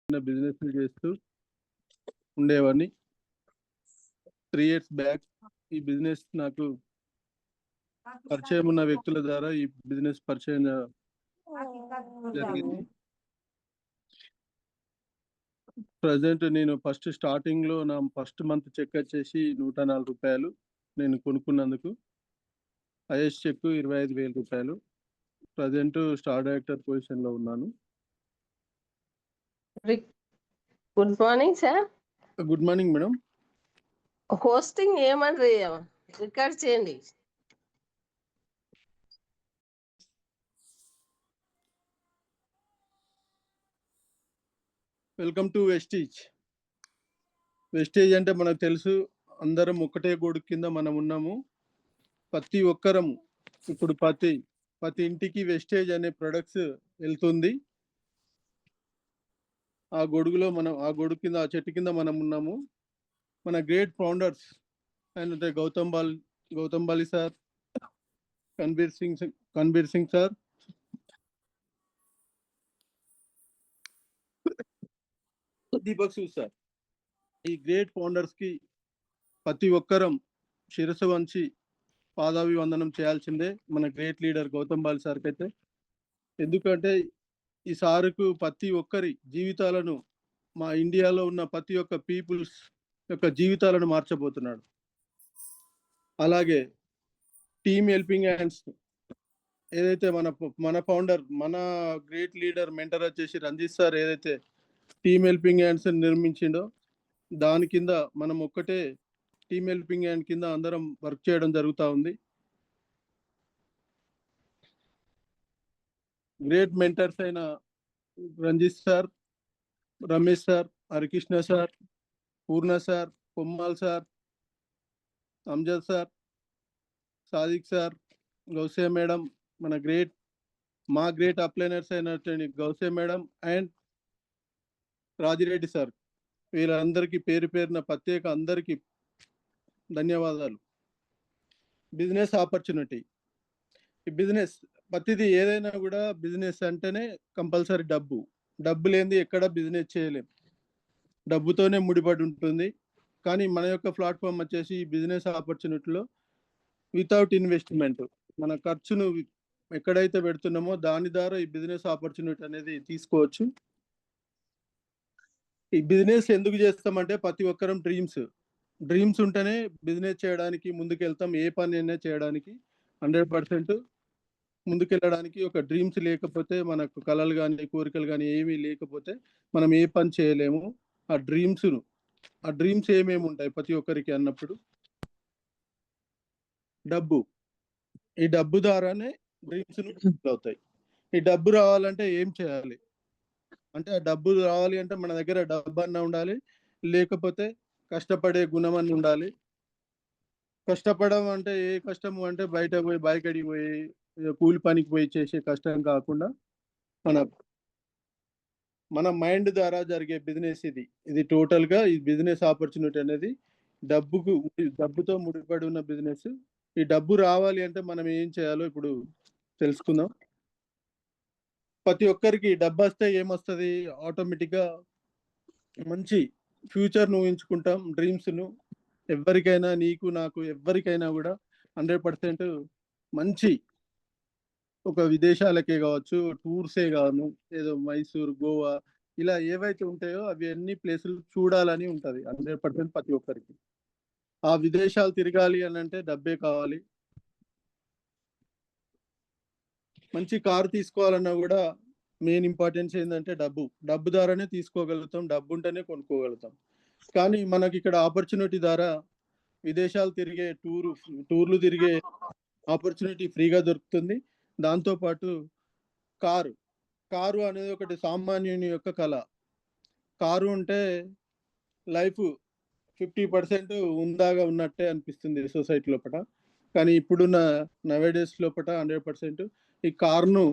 Business చేస్తూ ఉండేవాడిని. 3 years back ఈ బిజినెస్ నాకు పరిచయం ఉన్న వ్యక్తుల ద్వారా ఈ బిజినెస్ పరిచయం జరిగింది. ప్రజెంట్ నేను స్టార్టింగ్ లో నా ఫస్ట్ మంత్ చెక్ వచ్చేసి 104 రూపాయలు నేను కొనుక్కున్నందుకు. హైయెస్ట్ చెక్ 25,000 రూపాయలు. ప్రజెంట్ స్టార్ డైరెక్టర్ పొజిషన్ లో ఉన్నాను. Good morning sir. Good morning madam. Hosting ఏమని రికార్డ్ చేయండి. Welcome to Vestige. వెస్టేజ్ అంటే మనకు తెలుసు, అందరం ఒకటే గొడుగు కింద మనం ఉన్నాము. ప్రతి ఒక్కరము ఇప్పుడు ప్రతి ఇంటికి వెస్టేజ్ అనే ప్రొడక్ట్స్ వెళ్తుంది. ఆ గొడుగులో మనం ఆ గొడుగు కింద ఆ చెట్టు కింద మనం ఉన్నాము. మన గ్రేట్ ఫౌండర్స్ అంటే Gautam Bali sir, Kanbir Singh sir, Deepak Sood sir, ఈ గ్రేట్ ఫౌండర్స్ కి ప్రతి ఒక్కరం శిరస్సు వంచి పాదాభివందనం చేయాల్సిందే మన గ్రేట్ లీడర్ గౌతమ్ బాలి సార్కి అయితే. ఎందుకంటే ఈ సారుకు ప్రతి ఒక్కరి జీవితాలను, మా ఇండియాలో ఉన్న ప్రతి ఒక్క పీపుల్స్ యొక్క జీవితాలను మార్చబోతున్నాడు. అలాగే టీమ్ హెల్పింగ్ హ్యాండ్స్ ఏదైతే మన ఫౌండర్, మన గ్రేట్ లీడర్ మెంటర్ వచ్చేసి రంజిత్ సార్ ఏదైతే టీమ్ హెల్పింగ్ హ్యాండ్స్ నిర్మించిండో, దాని కింద మనం ఒక్కటే టీమ్ హెల్పింగ్ హ్యాండ్ కింద అందరం వర్క్ చేయడం జరుగుతూ ఉంది. గ్రేట్ మెంటర్స్ అయిన Ranjith sir, Ramesh sir, Harikrishna sir, Purna sir, Kommal sir, Anjad sir, Sadiq sir, Gouse madam, మా గ్రేట్ అప్లైనర్స్ అయినటువంటి Gouse madam and Rajireddy sir, వీళ్ళందరికీ పేరు పేరున ప్రత్యేక అందరికీ ధన్యవాదాలు. బిజినెస్ ఆపర్చునిటీ, ఈ బిజినెస్ ప్రతిదీ ఏదైనా కూడా బిజినెస్ అంటేనే కంపల్సరీ డబ్బు లేనిది ఎక్కడ బిజినెస్ చేయలేం. డబ్బుతోనే ముడిపడి ఉంటుంది. కానీ మన యొక్క ప్లాట్ఫామ్ వచ్చేసి ఈ బిజినెస్ ఆపర్చునిటీలో వితౌట్ ఇన్వెస్ట్మెంట్ మన ఖర్చును ఎక్కడైతే పెడుతున్నామో దాని ద్వారా ఈ బిజినెస్ ఆపర్చునిటీ అనేది తీసుకోవచ్చు. ఈ బిజినెస్ ఎందుకు చేస్తామంటే ప్రతి ఒక్కరం డ్రీమ్స్ ఉంటేనే బిజినెస్ చేయడానికి ముందుకెళ్తాం. ఏ పని అయినా చేయడానికి 100% ముందుకెళ్ళడానికి ఒక డ్రీమ్స్ లేకపోతే, మనకు కళలు కానీ కోరికలు కానీ ఏమీ లేకపోతే మనం ఏ పని చేయలేము. ఆ డ్రీమ్స్ ఏమేమి ఉంటాయి ప్రతి ఒక్కరికి అన్నప్పుడు ఈ డబ్బు ద్వారానే డ్రీమ్స్ అవుతాయి. ఈ డబ్బు రావాలంటే ఏం చేయాలి అంటే, ఆ డబ్బు రావాలి అంటే మన దగ్గర డబ్బు అన్న ఉండాలి, లేకపోతే కష్టపడే గుణం అన్న ఉండాలి. కష్టపడడం అంటే ఏ కష్టము అంటే బయట పోయి బాయికడికి పోయి కూలి పనికి పోయి చేసే కష్టం కాకుండా మన మైండ్ ద్వారా జరిగే బిజినెస్ ఇది టోటల్ గా ఈ బిజినెస్ ఆపర్చునిటీ అనేది డబ్బుతో ముడిపడి ఉన్న బిజినెస్. ఈ డబ్బు రావాలి అంటే మనం ఏం చేయాలో ఇప్పుడు తెలుసుకుందాం. ప్రతి ఒక్కరికి డబ్బు వస్తే ఏమొస్తుంది, ఆటోమేటిక్ గా మంచి ఫ్యూచర్ ను ఊహించుకుంటాం. డ్రీమ్స్ ను ఎవరికైనా, నీకు నాకు ఎవరికైనా కూడా 100% మంచి ఒక విదేశాలకే కావచ్చు, టూర్సే కాను, ఏదో మైసూర్, గోవా ఇలా ఏవైతే ఉంటాయో అవి అన్ని ప్లేసులు చూడాలని ఉంటది 100% ప్రతి ఒక్కరికి. ఆ విదేశాలు తిరగాలి అని అంటే డబ్బే కావాలి. మంచి కారు తీసుకోవాలన్నా కూడా మెయిన్ ఇంపార్టెన్స్ ఏంటంటే డబ్బు ద్వారానే తీసుకోగలుగుతాం, డబ్బు ఉంటేనే కొనుక్కోగలుగుతాం. కానీ మనకి ఇక్కడ ఆపర్చునిటీ ద్వారా విదేశాలు తిరిగే టూర్లు తిరిగే ఆపర్చునిటీ ఫ్రీగా దొరుకుతుంది. దాంతోపాటు కారు అనేది ఒకటి సామాన్యుని యొక్క కళ. కారు ఉంటే లైఫ్ 50% ఉందాగా ఉన్నట్టే అనిపిస్తుంది సొసైటీ లోపల. కానీ ఇప్పుడున్న నవేడేస్ లోపల 100% ఈ కారును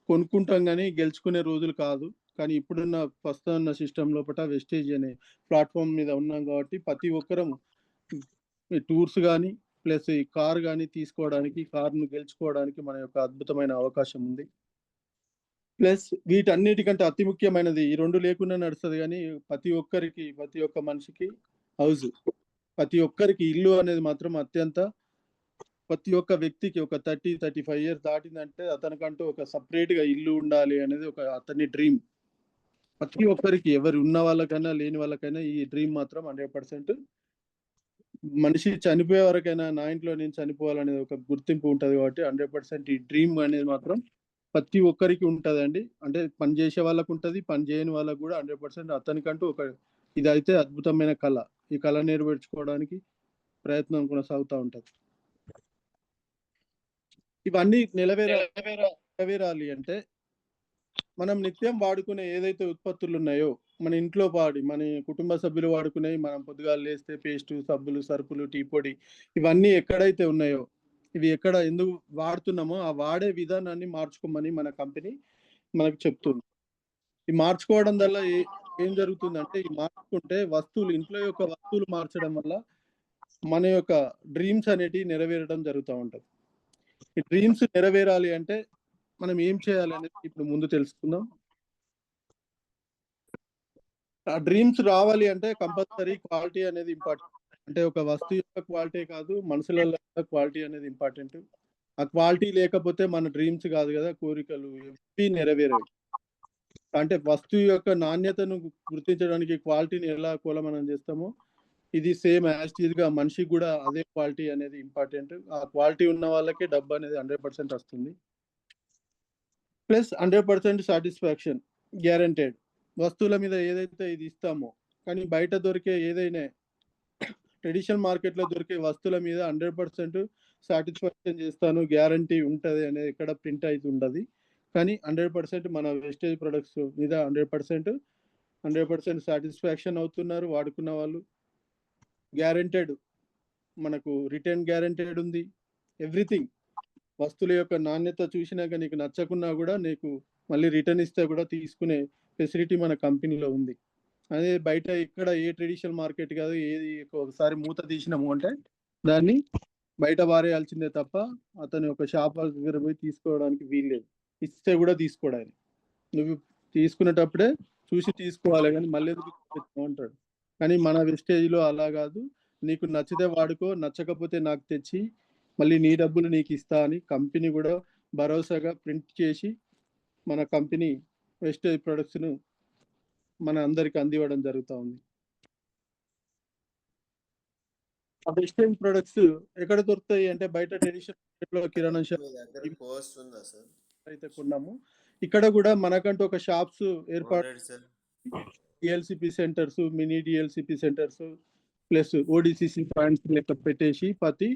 కొనుక్కుంటాం కానీ గెలుచుకునే రోజులు కాదు. కానీ ఇప్పుడున్న ప్రస్తుతం సిస్టమ్ లోపల వెస్టేజ్ అనే ప్లాట్ఫామ్ మీద ఉన్నాం కాబట్టి ప్రతి ఒక్కరం ఈ టూర్స్ కానీ ప్లస్ ఈ కార్ కానీ తీసుకోవడానికి, కారును గెలుచుకోవడానికి మన యొక్క అద్భుతమైన అవకాశం ఉంది. ప్లస్ వీటన్నిటికంటే అతి ముఖ్యమైనది ఈ 2 లేకుండా నడుస్తది గానీ, ప్రతి ఒక్క మనిషికి హౌస్. ప్రతి ఒక్కరికి ఇల్లు అనేది మాత్రం ప్రతి ఒక్క వ్యక్తికి ఒక 30, 35 ఇయర్స్ దాటిందంటే అతనికంటూ ఒక సెపరేట్‌గా ఇల్లు ఉండాలి అనేది ఒక అతని డ్రీమ్. ప్రతి ఒక్కరికి ఎవరు ఉన్న వాళ్ళకైనా, లేని వాళ్ళకైనా ఈ డ్రీమ్ మాత్రం 100% మనిషి చనిపోయే వరకైనా నా ఇంట్లో నేను చనిపోవాలనేది ఒక గుర్తింపు ఉంటది కాబట్టి 100% ఈ డ్రీమ్ అనేది మాత్రం ప్రతి ఒక్కరికి ఉంటదండి. అంటే పని చేసే వాళ్ళకుంటది. పని చేయని వాళ్ళకి గూడా 100% అతనికంటూ ఇదైతే అద్భుతమైన కల. ఈ కల నెరవేర్చుకోవడానికి ప్రయత్నం కొనసాగుతా ఉంటది. ఇవన్నీ నెరవేరాలి అంటే మనం నిత్యం వాడుకునే ఏదైతే ఉత్పత్తులున్నాయో, మన కుటుంబ సభ్యులు వాడుకునేయి మనం పొద్దుగాల లేస్తే పేస్టు, సబ్బులు, సరుపులు, టీ పొడి ఇవన్నీ ఎక్కడైతే ఉన్నాయో, ఇవి ఎందుకు వాడుతున్నామో ఆ వాడే విధానాన్ని మార్చుకోమని మన కంపెనీ మనకు చెప్తుంది. ఈ మార్చుకోవడం వల్ల ఏం జరుగుతుందంటే, ఈ మార్చుకుంటే ఇంట్లో యొక్క వస్తువులు మార్చడం వల్ల మన యొక్క డ్రీమ్స్ అనేటివి నెరవేరడం జరుగుతా ఉంటది. ఈ డ్రీమ్స్ నెరవేరాలి అంటే మనం ఏం చేయాలనేది ఇప్పుడు ముందు తెలుసుకుందాం. ఆ డ్రీమ్స్ రావాలి అంటే కంపల్సరీ క్వాలిటీ అనేది ఇంపార్టెంట్. అంటే ఒక వస్తువు యొక్క క్వాలిటీ కాదు, మనుషులలో క్వాలిటీ అనేది ఇంపార్టెంట్. ఆ క్వాలిటీ లేకపోతే మన డ్రీమ్స్ కాదు కదా, కోరికలు ఏవి నెరవేరవు. అంటే వస్తువు యొక్క నాణ్యతను గుర్తించడానికి క్వాలిటీని ఎలా కొలమానం చేస్తామో, ఇది సేమ్ యాజ్ ఇట్ ఈస్‌గా మనిషికి కూడా అదే క్వాలిటీ అనేది ఇంపార్టెంట్. ఆ క్వాలిటీ ఉన్న వాళ్ళకే డబ్బు అనేది 100% వస్తుంది. Plus 100% satisfaction guaranteed. వస్తువుల మీద ఏదైతే ఇది ఇస్తామో, కానీ బయట దొరికే ఏదైనా ట్రెడిషనల్ మార్కెట్‌లో దొరికే వస్తువుల మీద 100% సాటిస్ఫాక్షన్ చేస్తాను, గ్యారంటీ ఉంటది అనేది ఎక్కడ ప్రింట్ అయితే ఉండది. కానీ 100% మన వెస్టేజ్ ప్రొడక్ట్స్ మీద 100% సాటిస్ఫాక్షన్ అవుతున్నారు వాడుకున్న వాళ్ళు. గ్యారంటెడ్ మనకు రిటర్న్ గ్యారంటెడ్ ఉంది. ఎవ్రీథింగ్ వస్తువుల యొక్క నాణ్యత చూసినాక నీకు నచ్చకున్నా గూడా నీకు మళ్ళీ రిటర్న్ ఇస్తే కూడా తీసుకునే ఫెసిలిటీ మన కంపెనీలో ఉంది. అదే బయట ఎక్కడ ఏ ట్రెడిషనల్ మార్కెట్ కాదు. ఏది ఒకసారి మూత తీసినాము అంటే దాన్ని బయట పారేయాల్సిందే తప్ప అతని ఒక షాప్ దగ్గర పోయి తీసుకోవడానికి వీల్లేదు. ఇస్తే కూడా తీసుకోడాయన. నువ్వు తీసుకునేటప్పుడే చూసి తీసుకోవాలి గానీ మళ్ళీ ఎందుకు తెచ్చినావు అంటాడు. కానీ మన వెస్టేజ్‌లో అలా గాదు. నీకు నచ్చితే వాడుకో, నచ్చకపోతే నాకు తెచ్చి మళ్ళీ నీ డబ్బులు నీకిస్తా అని కంపెనీ గూడా భరోసాగా ప్రింట్ చేసి మన కంపెనీ వెస్టేజ్ ప్రొడక్ట్స్‌ను మన అందరికి అందివ్వడం జరుగుతా ఉంది. ఆ వెస్టేజ్ ప్రొడక్ట్స్ ఎక్కడ దొరుకుతాయి అంటే బయట ట్రెడిషనల్ మార్కెట్‌లో కిరాణా మీ షాప్ దగ్గర పోస్ట్ ఉందా సార్? అయితే కొన్నాము. ఇక్కడ గూడా మనకంటూ ఒక షాప్స్ ఏర్పాటు already sir. DLCP centres, mini DLCP centres plus ODCC points లెక్క పెట్టేసి ప్రతి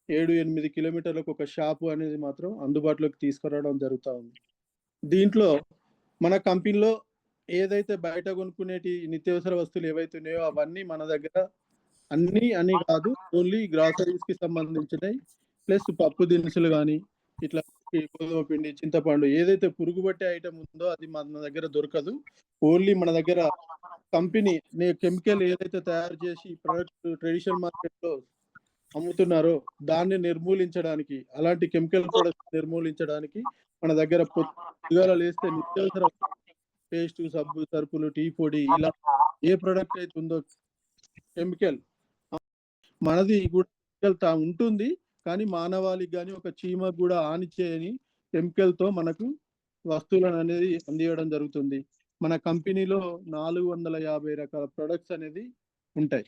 7, 8 కిలోమీటర్లకు ఒక షాపు అనేది మాత్రం అందుబాటులోకి తీసుకురావడం జరుగుతా ఉంది. దీంట్లో మన కంపెనీలో ఏదైతే బయట కొనుక్కునేటి నిత్యావసర వస్తువులు ఏవైతే ఉన్నాయో అవన్నీ మన దగ్గర అన్నీ అని కాదు. ఓన్లీ గ్రాసరీస్‌కి సంబంధించినయి. ప్లస్ పప్పు దినుసులు గాని, ఇట్లా ఈ గోధుమ పిండి, చింతపండు ఏదైతే పురుగు పట్టే ఐటెమ్ ఉందో అది మన దగ్గర దొరకదు. ఓన్లీ మన దగ్గర కంపెనీ కెమికల్ ఏదైతే తయారు చేసి ప్రొడక్ట్ ట్రెడిషనల్ మార్కెట్‌లో అమ్ముతున్నారో దాన్ని నిర్మూలించడానికి, అలాంటి కెమికల్ ప్రొడక్ట్స్ నిర్మూలించడానికి మన దగ్గర పొద్దుగాల లేస్తే నిత్యావసర పేస్టు, సబ్బు, సరుపులు, టీ పొడి ఇలా ఏ ప్రొడక్ట్ అయితే ఉందో కెమికల్ మనది కూడా కెమికల్ ఉంటుంది. కానీ మానవాళికి గాని, ఒక చీమకు గూడా హాని చేయని కెమికల్‌తో మనకు వస్తువులను అనేది అందివ్వడం జరుగుతుంది. మన కంపెనీలో 450 రకాల ప్రొడక్ట్స్ అనేది ఉంటాయి.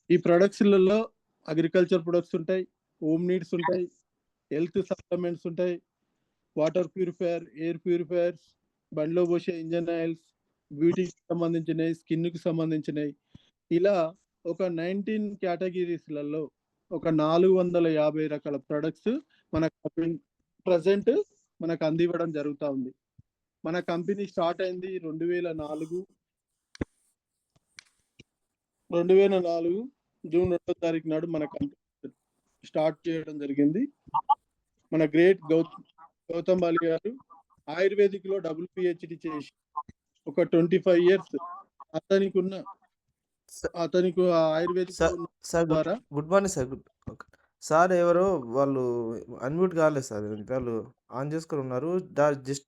ఈ ప్రొడక్ట్స్‌లలో అగ్రికల్చర్ ప్రొడక్ట్స్ ఉంటాయి, హోమ్ నీడ్స్ ఉంటాయి, హెల్త్ సప్లిమెంట్స్ ఉంటాయి, వాటర్ ప్యూరిఫైయర్, ఎయిర్ ప్యూరిఫైయర్స్, బండిలో పోసే ఇంజిన్ ఆయిల్స్, బ్యూటీకి సంబంధించినయి, స్కిన్‌కి సంబంధించినయి ఇలా ఒక 19 కేటగిరీస్‌లలో ఒక 450 రకాల ప్రొడక్ట్స్ మన కంపెనీ ప్రెజెంట్ మనకు అందివ్వడం జరుగుతా ఉంది. మన కంపెనీ స్టార్ట్ అయింది 2004 జూన్ 2వ తారీఖు నాడు మన కంపెనీ స్టార్ట్ చేయడం జరిగింది. మన గ్రేట్ గౌతమ్ బాలి గారు ఆయుర్వేదిక్‌లో డబుల్ పీహెచ్‌డీ చేసి ఒక 25 ఇయర్స్ అతనికి ఆయుర్వేదిక్ సార్ ద్వారా గుడ్ మార్నింగ్ సార్. సార్ ఎవరో వాళ్ళు అన్మ్యూట్ కాలేదు సార్. వాళ్ళు ఆన్ చేసుకొని ఉన్నారు.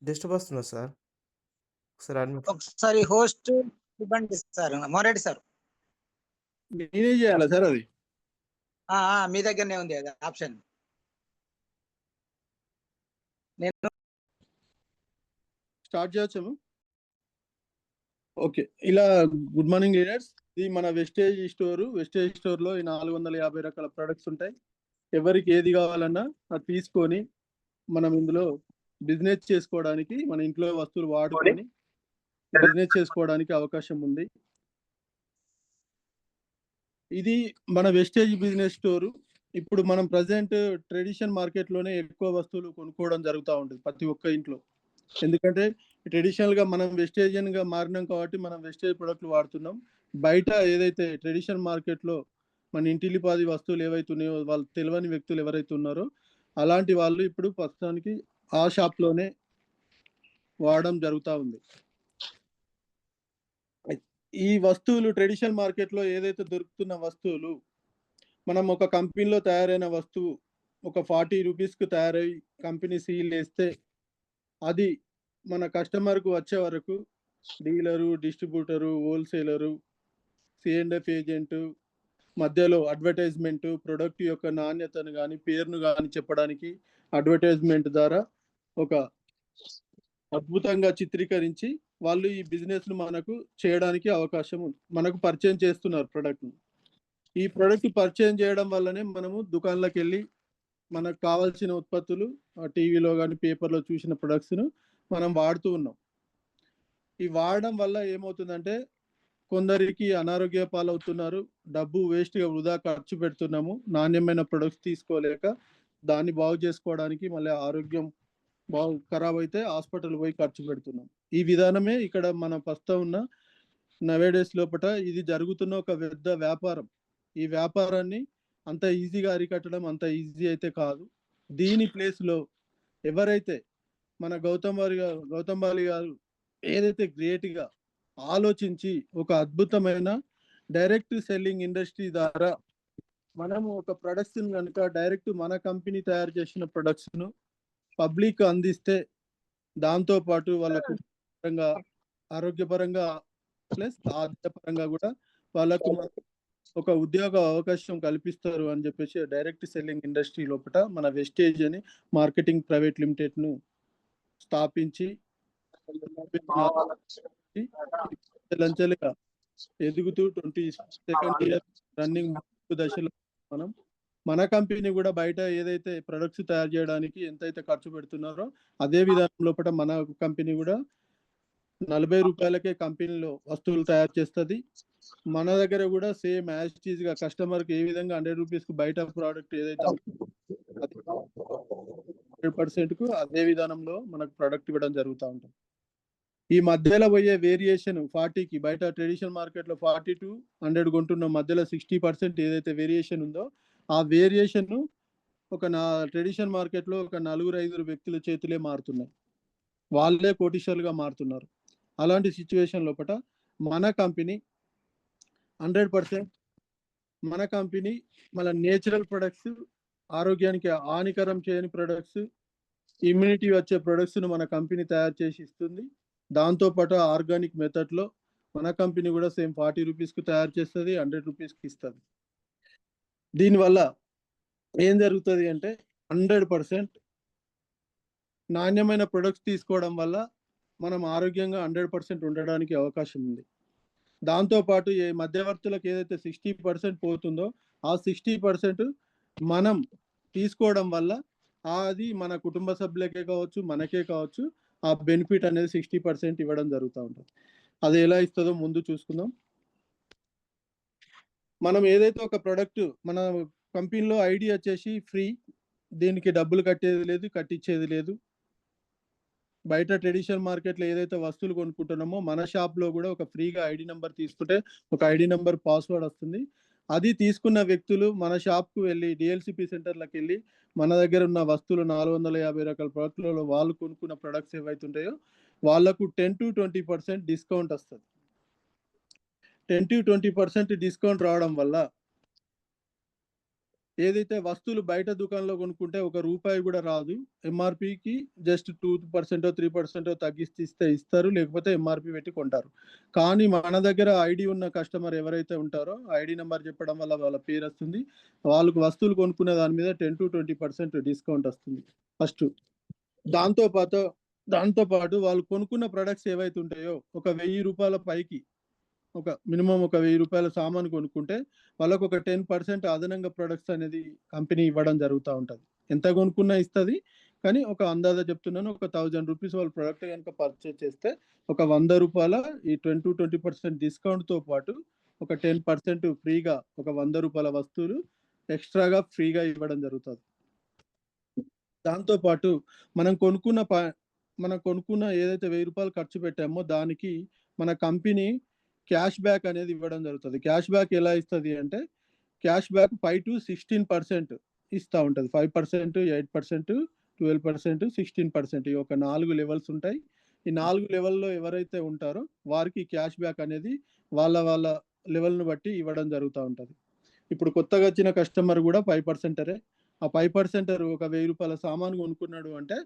డిస్టర్బ్ వస్తున్నారు సార్. ఒకసారి అడ్మిట్ ఒకసారి హోస్ట్ ఇవ్వండి సార్, మోరెడ్డి సార్. నేనే చేయాలా సార్ అది? మీ దగ్గరనే ఉంది అది ఆప్షన్. నేను స్టార్ట్ చేయొచ్చాము. ఓకే, ఇలా గుడ్ మార్నింగ్ లీడర్స్. ఇది మన వెస్టేజ్ స్టోర్. వెస్టేజ్ స్టోర్ లో ఈ 450 రకాల ప్రొడక్ట్స్ ఉంటాయి. ఎవరికి ఏది కావాలన్నా అది తీసుకొని మనం ఇందులో బిజినెస్ చేసుకోవడానికి, మన ఇంట్లో వస్తువులు వాడుకొని బిజినెస్ చేసుకోవడానికి అవకాశం ఉంది. ఇది మన వెస్టేజ్ బిజినెస్ స్టోరు. ఇప్పుడు మనం ప్రజెంట్ ట్రెడిషనల్ మార్కెట్ లోనే ఎక్కువ వస్తువులు కొనుక్కోవడం జరుగుతూ ఉంటుంది ప్రతి ఒక్క ఇంట్లో. ఎందుకంటే ట్రెడిషనల్ గా మనం వెస్టేజియన్ గా మారినాం కాబట్టి మనం వెస్టేజ్ ప్రొడక్ట్లు వాడుతున్నాం. బయట ఏదైతే ట్రెడిషనల్ మార్కెట్ లో మన ఇంటిలిపాది వస్తువులు ఏవైతే ఉన్నాయో, వాళ్ళు తెలియని వ్యక్తులు ఎవరైతే ఉన్నారో అలాంటి వాళ్ళు ఇప్పుడు ప్రస్తుతానికి ఆ షాప్ లోనే వాడడం జరుగుతూ ఉంది. ఈ వస్తువులు ట్రెడిషనల్ మార్కెట్ లో ఏదైతే దొరుకుతున్న వస్తువులు, మనం ఒక కంపెనీలో తయారైన వస్తువు ఒక 40 రూపీస్కి తయారై కంపెనీ సీల్ వేస్తే అది మన కస్టమర్కు వచ్చే వరకు dealer, distributor, wholesaler, C&F agent మధ్యలో అడ్వర్టైజ్మెంట్, ప్రొడక్ట్ యొక్క నాణ్యతను కానీ పేరును కానీ చెప్పడానికి అడ్వర్టైజ్మెంట్ ద్వారా ఒక అద్భుతంగా చిత్రీకరించి వాళ్ళు ఈ బిజినెస్ ను మనకు చేయడానికి అవకాశం ఉంది. మనకు పరిచయం చేస్తున్నారు ప్రొడక్ట్ ను. ఈ ప్రొడక్ట్ పరిచయం చేయడం వల్లనే మనము దుకాణంలోకి వెళ్ళి మనకు కావాల్సిన ఉత్పత్తులు టీవీలో కానీ పేపర్లో చూసిన ప్రొడక్ట్స్ ను మనం వాడుతూ ఉన్నాం. ఈ వాడడం వల్ల ఏమవుతుందంటే కొందరికి అనారోగ్య పాలవుతున్నారు, డబ్బు వేస్ట్ గా వృధా ఖర్చు పెడుతున్నాము, నాణ్యమైన ప్రొడక్ట్స్ తీసుకోలేక దాన్ని బాగు చేసుకోవడానికి మళ్ళీ ఆరోగ్యం ఖరాబ్ అయితే హాస్పిటల్ పోయి ఖర్చు పెడుతున్నాం. ఈ విధానమే ఇక్కడ మన ప్రస్తుతం ఉన్న నవేడేస్ లోపల ఇది జరుగుతున్న ఒక పెద్ద వ్యాపారం. ఈ వ్యాపారాన్ని అంత ఈజీగా అరికట్టడం అంత ఈజీ అయితే కాదు. దీని ప్లేస్ లో ఎవరైతే మన గౌతమ్ బాలి గారు ఏదైతే గ్రేట్ గా ఆలోచించి ఒక అద్భుతమైన డైరెక్ట్ సెల్లింగ్ ఇండస్ట్రీ ద్వారా మనము ఒక ప్రొడక్ట్స్ కనుక డైరెక్ట్ మన కంపెనీ తయారు చేసిన ప్రొడక్ట్స్ ను పబ్లిక్ అందిస్తే, దాంతో పాటు వాళ్ళకు పరంగా ఆరోగ్యపరంగా ప్లస్ ఆర్థికపరంగా కూడా వాళ్ళకు ఒక ఉద్యోగ అవకాశం కల్పిస్తారు అని చెప్పేసి డైరెక్ట్ సెల్లింగ్ ఇండస్ట్రీ లోపల మన వెస్టేజ్ అని మార్కెటింగ్ ప్రైవేట్ లిమిటెడ్ ను స్థాపించి లంచెలుగా ఎదుగుతూ 22nd ఇయర్ రన్నింగ్ దశలో మనం మన కంపెనీ కూడా బయట ఏదైతే ప్రొడక్ట్స్ తయారు చేయడానికి ఎంతైతే ఖర్చు పెడుతున్నారో అదే విధానం లోపల మన కంపెనీ కూడా 40 రూపాయలకే కంపెనీలో వస్తువులు తయారు చేస్తుంది. మన దగ్గర కూడా సేమ్ యాజ్ ఇట్ ఈజ్ గా కస్టమర్ కి ఏ విధంగా 100 రూపీస్ కు బయట ప్రోడక్ట్ ఏదైతే 100% కు అదే విధానంలో మనకు ప్రొడక్ట్ ఇవ్వడం జరుగుతూ ఉంటుంది. ఈ మధ్యలో పోయే వేరియేషన్ 40కి బయట ట్రెడిషనల్ మార్కెట్ లో 40 to 100 కొంటున్న మధ్యలో 60% ఏదైతే వేరియేషన్ ఉందో ఆ వేరియేషన్ ఒక ట్రెడిషనల్ మార్కెట్ లో ఒక 4-5 వ్యక్తుల చేతులే మారుతున్నాయి, వాళ్ళే కోటీశ్వర్లుగా మారుతున్నారు. అలాంటి సిచ్యువేషన్ లోపల మన కంపెనీ 100% మన కంపెనీ మన నేచురల్ ప్రొడక్ట్స్, ఆరోగ్యానికి హానికరం చేయని ప్రొడక్ట్స్, ఇమ్యూనిటీ వచ్చే ప్రొడక్ట్స్ ను మన కంపెనీ తయారు చేసి ఇస్తుంది. దాంతోపాటు ఆర్గానిక్ మెథడ్ లో మన కంపెనీ కూడా సేమ్ 40 రూపీస్కి తయారు చేస్తుంది, 100 రూపీస్కి ఇస్తుంది. దీనివల్ల ఏం జరుగుతుంది అంటే 100% నాణ్యమైన ప్రొడక్ట్స్ తీసుకోవడం వల్ల మనం ఆరోగ్యంగా 100% ఉండడానికి అవకాశం ఉంది. దాంతోపాటు ఏ మధ్యవర్తులకు ఏదైతే 60% పోతుందో ఆ 60% మనం తీసుకోవడం వల్ల అది మన కుటుంబ సభ్యులకే కావచ్చు, మనకే కావచ్చు, ఆ బెనిఫిట్ అనేది 60% ఇవ్వడం జరుగుతూ ఉంటుంది. అది ఎలా ఇస్తుందో ముందు చూసుకుందాం. మనం ఏదైతే ఒక ప్రొడక్ట్ మన కంపెనీలో ఐడి వచ్చేసి ఫ్రీ, దీనికి డబ్బులు కట్టేది లేదు, కట్టించేది లేదు. బయట ట్రెడిషనల్ మార్కెట్లో ఏదైతే వస్తువులు కొనుక్కుంటున్నామో మన షాప్లో కూడా ఒక ఫ్రీగా ఐడి నెంబర్ తీసుకుంటే ఒక ఐడి నెంబర్ పాస్వర్డ్ వస్తుంది. అది తీసుకున్న వ్యక్తులు మన షాప్కు వెళ్ళి డిఎల్సిపి సెంటర్లకు వెళ్ళి మన దగ్గర ఉన్న వస్తువులు 450 రకాల ప్రొడక్ట్లలో వాళ్ళు కొనుక్కున్న ప్రొడక్ట్స్ ఏవైతే ఉంటాయో వాళ్ళకు 10 to 20% డిస్కౌంట్ వస్తుంది. 10 to 20% డిస్కౌంట్ రావడం వల్ల ఏదైతే వస్తువులు బయట దుకాణంలో కొనుక్కుంటే ఒక రూపాయి కూడా రాదు. ఎంఆర్పికి జస్ట్ 2% 3% తగ్గిస్తే ఇస్తారు, లేకపోతే ఎంఆర్పి పెట్టి కొంటారు. కానీ మన దగ్గర ఐడి ఉన్న కస్టమర్ ఎవరైతే ఉంటారో ఐడి నెంబర్ చెప్పడం వల్ల వాళ్ళ పేరు వస్తుంది. వాళ్ళకు వస్తువులు కొనుక్కునే దాని మీద 10-20% డిస్కౌంట్ వస్తుంది ఫస్ట్. దాంతో పాటు వాళ్ళు కొనుక్కున్న ప్రొడక్ట్స్ ఏవైతే ఉంటాయో ఒక 1000 రూపాయల పైకి ఒక మినిమం ఒక 1000 రూపాయల సామాను కొనుక్కుంటే వాళ్ళకు ఒక 10% అదనంగా ప్రొడక్ట్స్ అనేది కంపెనీ ఇవ్వడం జరుగుతూ ఉంటుంది. ఎంత కొనుక్కున్నా ఇస్తుంది, కానీ ఒక అందాజ చెప్తున్నాను, ఒక 1000 రూపీస్ వాళ్ళు ప్రొడక్ట్ కనుక పర్చేస్ చేస్తే ఒక 100 రూపాయల ఈ 10-20% డిస్కౌంట్తో పాటు ఒక 10% ఫ్రీగా ఒక 100 రూపాయల వస్తువులు ఎక్స్ట్రాగా ఫ్రీగా ఇవ్వడం జరుగుతుంది. దాంతోపాటు మనం కొనుక్కున్న ఏదైతే 1000 రూపాయలు ఖర్చు పెట్టామో దానికి మన కంపెనీ క్యాష్ బ్యాక్ అనేది ఇవ్వడం జరుగుతుంది. క్యాష్ బ్యాక్ ఎలా ఇస్తుంది అంటే క్యాష్ బ్యాక్ 5-16% ఇస్తూ ఉంటుంది. 5%, 8%, 12%, 16%. ఈ ఒక 4 లెవెల్స్ ఉంటాయి. ఈ 4 లెవెల్లో ఎవరైతే ఉంటారో వారికి క్యాష్ బ్యాక్ అనేది వాళ్ళ లెవెల్ను బట్టి ఇవ్వడం జరుగుతూ ఉంటుంది. ఇప్పుడు కొత్తగా వచ్చిన కస్టమర్ కూడా 5%. ఆ 5% ఒక 1000 రూపాయల సామాను కొనుక్కున్నాడు అంటే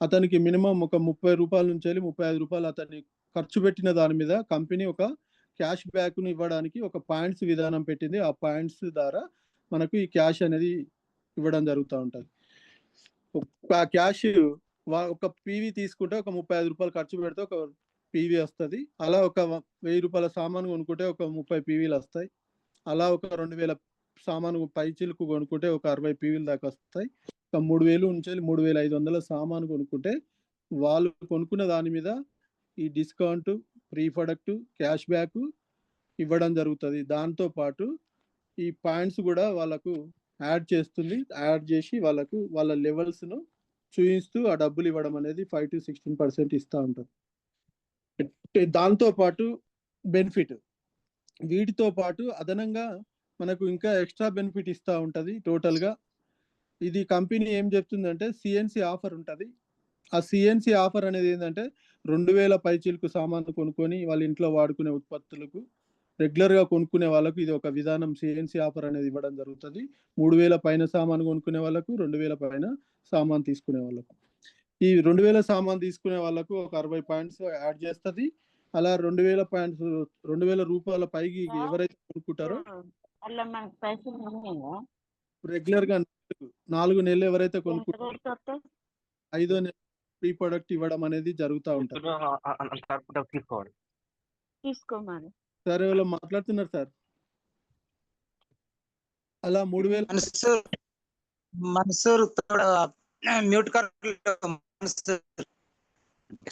అతనికి మినిమం ఒక 30 రూపాయల నుంచి వెళ్ళి 35 రూపాయలు అతన్ని ఖర్చు పెట్టిన దాని మీద కంపెనీ ఒక క్యాష్ బ్యాక్ను ఇవ్వడానికి ఒక పాయింట్స్ విధానం పెట్టింది. ఆ పాయింట్స్ ద్వారా మనకు ఈ క్యాష్ అనేది ఇవ్వడం జరుగుతూ ఉంటుంది. ఒక క్యాష్ ఒక పీవీ తీసుకుంటే ఒక 35 రూపాయలు ఖర్చు పెడితే ఒక పీవీ వస్తుంది. అలా ఒక 1000 రూపాయల సామాను కొనుక్కుంటే ఒక 30 పీవీలు వస్తాయి. అలా ఒక 2000 సామాను పైచిలకు కొనుక్కుంటే ఒక 60 పీవీలు దాకా వస్తాయి. ఒక 3000 నుంచి 3500 సామాను కొనుక్కుంటే వాళ్ళు కొనుక్కున్న దాని మీద ఈ discount, free product, cash back ఇవ్వడం జరుగుతుంది. దాంతో పాటు ఈ పాయింట్స్ కూడా వాళ్ళకు యాడ్ చేసి వాళ్ళకు వాళ్ళ లెవెల్స్ను చూపిస్తూ ఆ డబ్బులు ఇవ్వడం అనేది 5-16% ఇస్తూ ఉంటారు. దాంతో పాటు బెనిఫిట్, వీటితో పాటు అదనంగా మనకు ఇంకా ఎక్స్ట్రా బెనిఫిట్ ఇస్తూ ఉంటుంది. టోటల్గా ఇది కంపెనీ ఏం చెప్తుందంటే సిఎన్సి ఆఫర్ ఉంటుంది. ఆ సిఎన్సి ఆఫర్ అనేది ఏంటంటే 2000 పైచీలకు సామాను కొనుక్కొని వాళ్ళ ఇంట్లో వాడుకునే ఉత్పత్తులకు రెగ్యులర్గా కొనుక్కునే వాళ్ళకు ఇది ఒక విధానం. సిఎన్సి ఆఫర్ అనేది ఇవ్వడం జరుగుతుంది. 3000 పైన సామాను కొనుక్కునే వాళ్ళకు, 2000 పైన సామాను తీసుకునే వాళ్ళకు. ఈ 2000 సామాను తీసుకునే వాళ్ళకు ఒక 60 పాయింట్స్ యాడ్ చేస్తుంది. అలా 2000 పాయింట్స్ 2000 రూపాయల పైకి ఎవరైతే కొనుక్కుంటారో రెగ్యులర్ గా 4 నెలలు ఎవరైతే కొనుక్కుంటారో 5వ నెల ఫ్రీ ప్రొడక్ట్ ఇవ్వడం అనేది జరుగుతూ ఉంటుంది. సార్ ఎవరో మాట్లాడుతున్నారు సార్. అలా 3000 మన్సూర్ మ్యూట్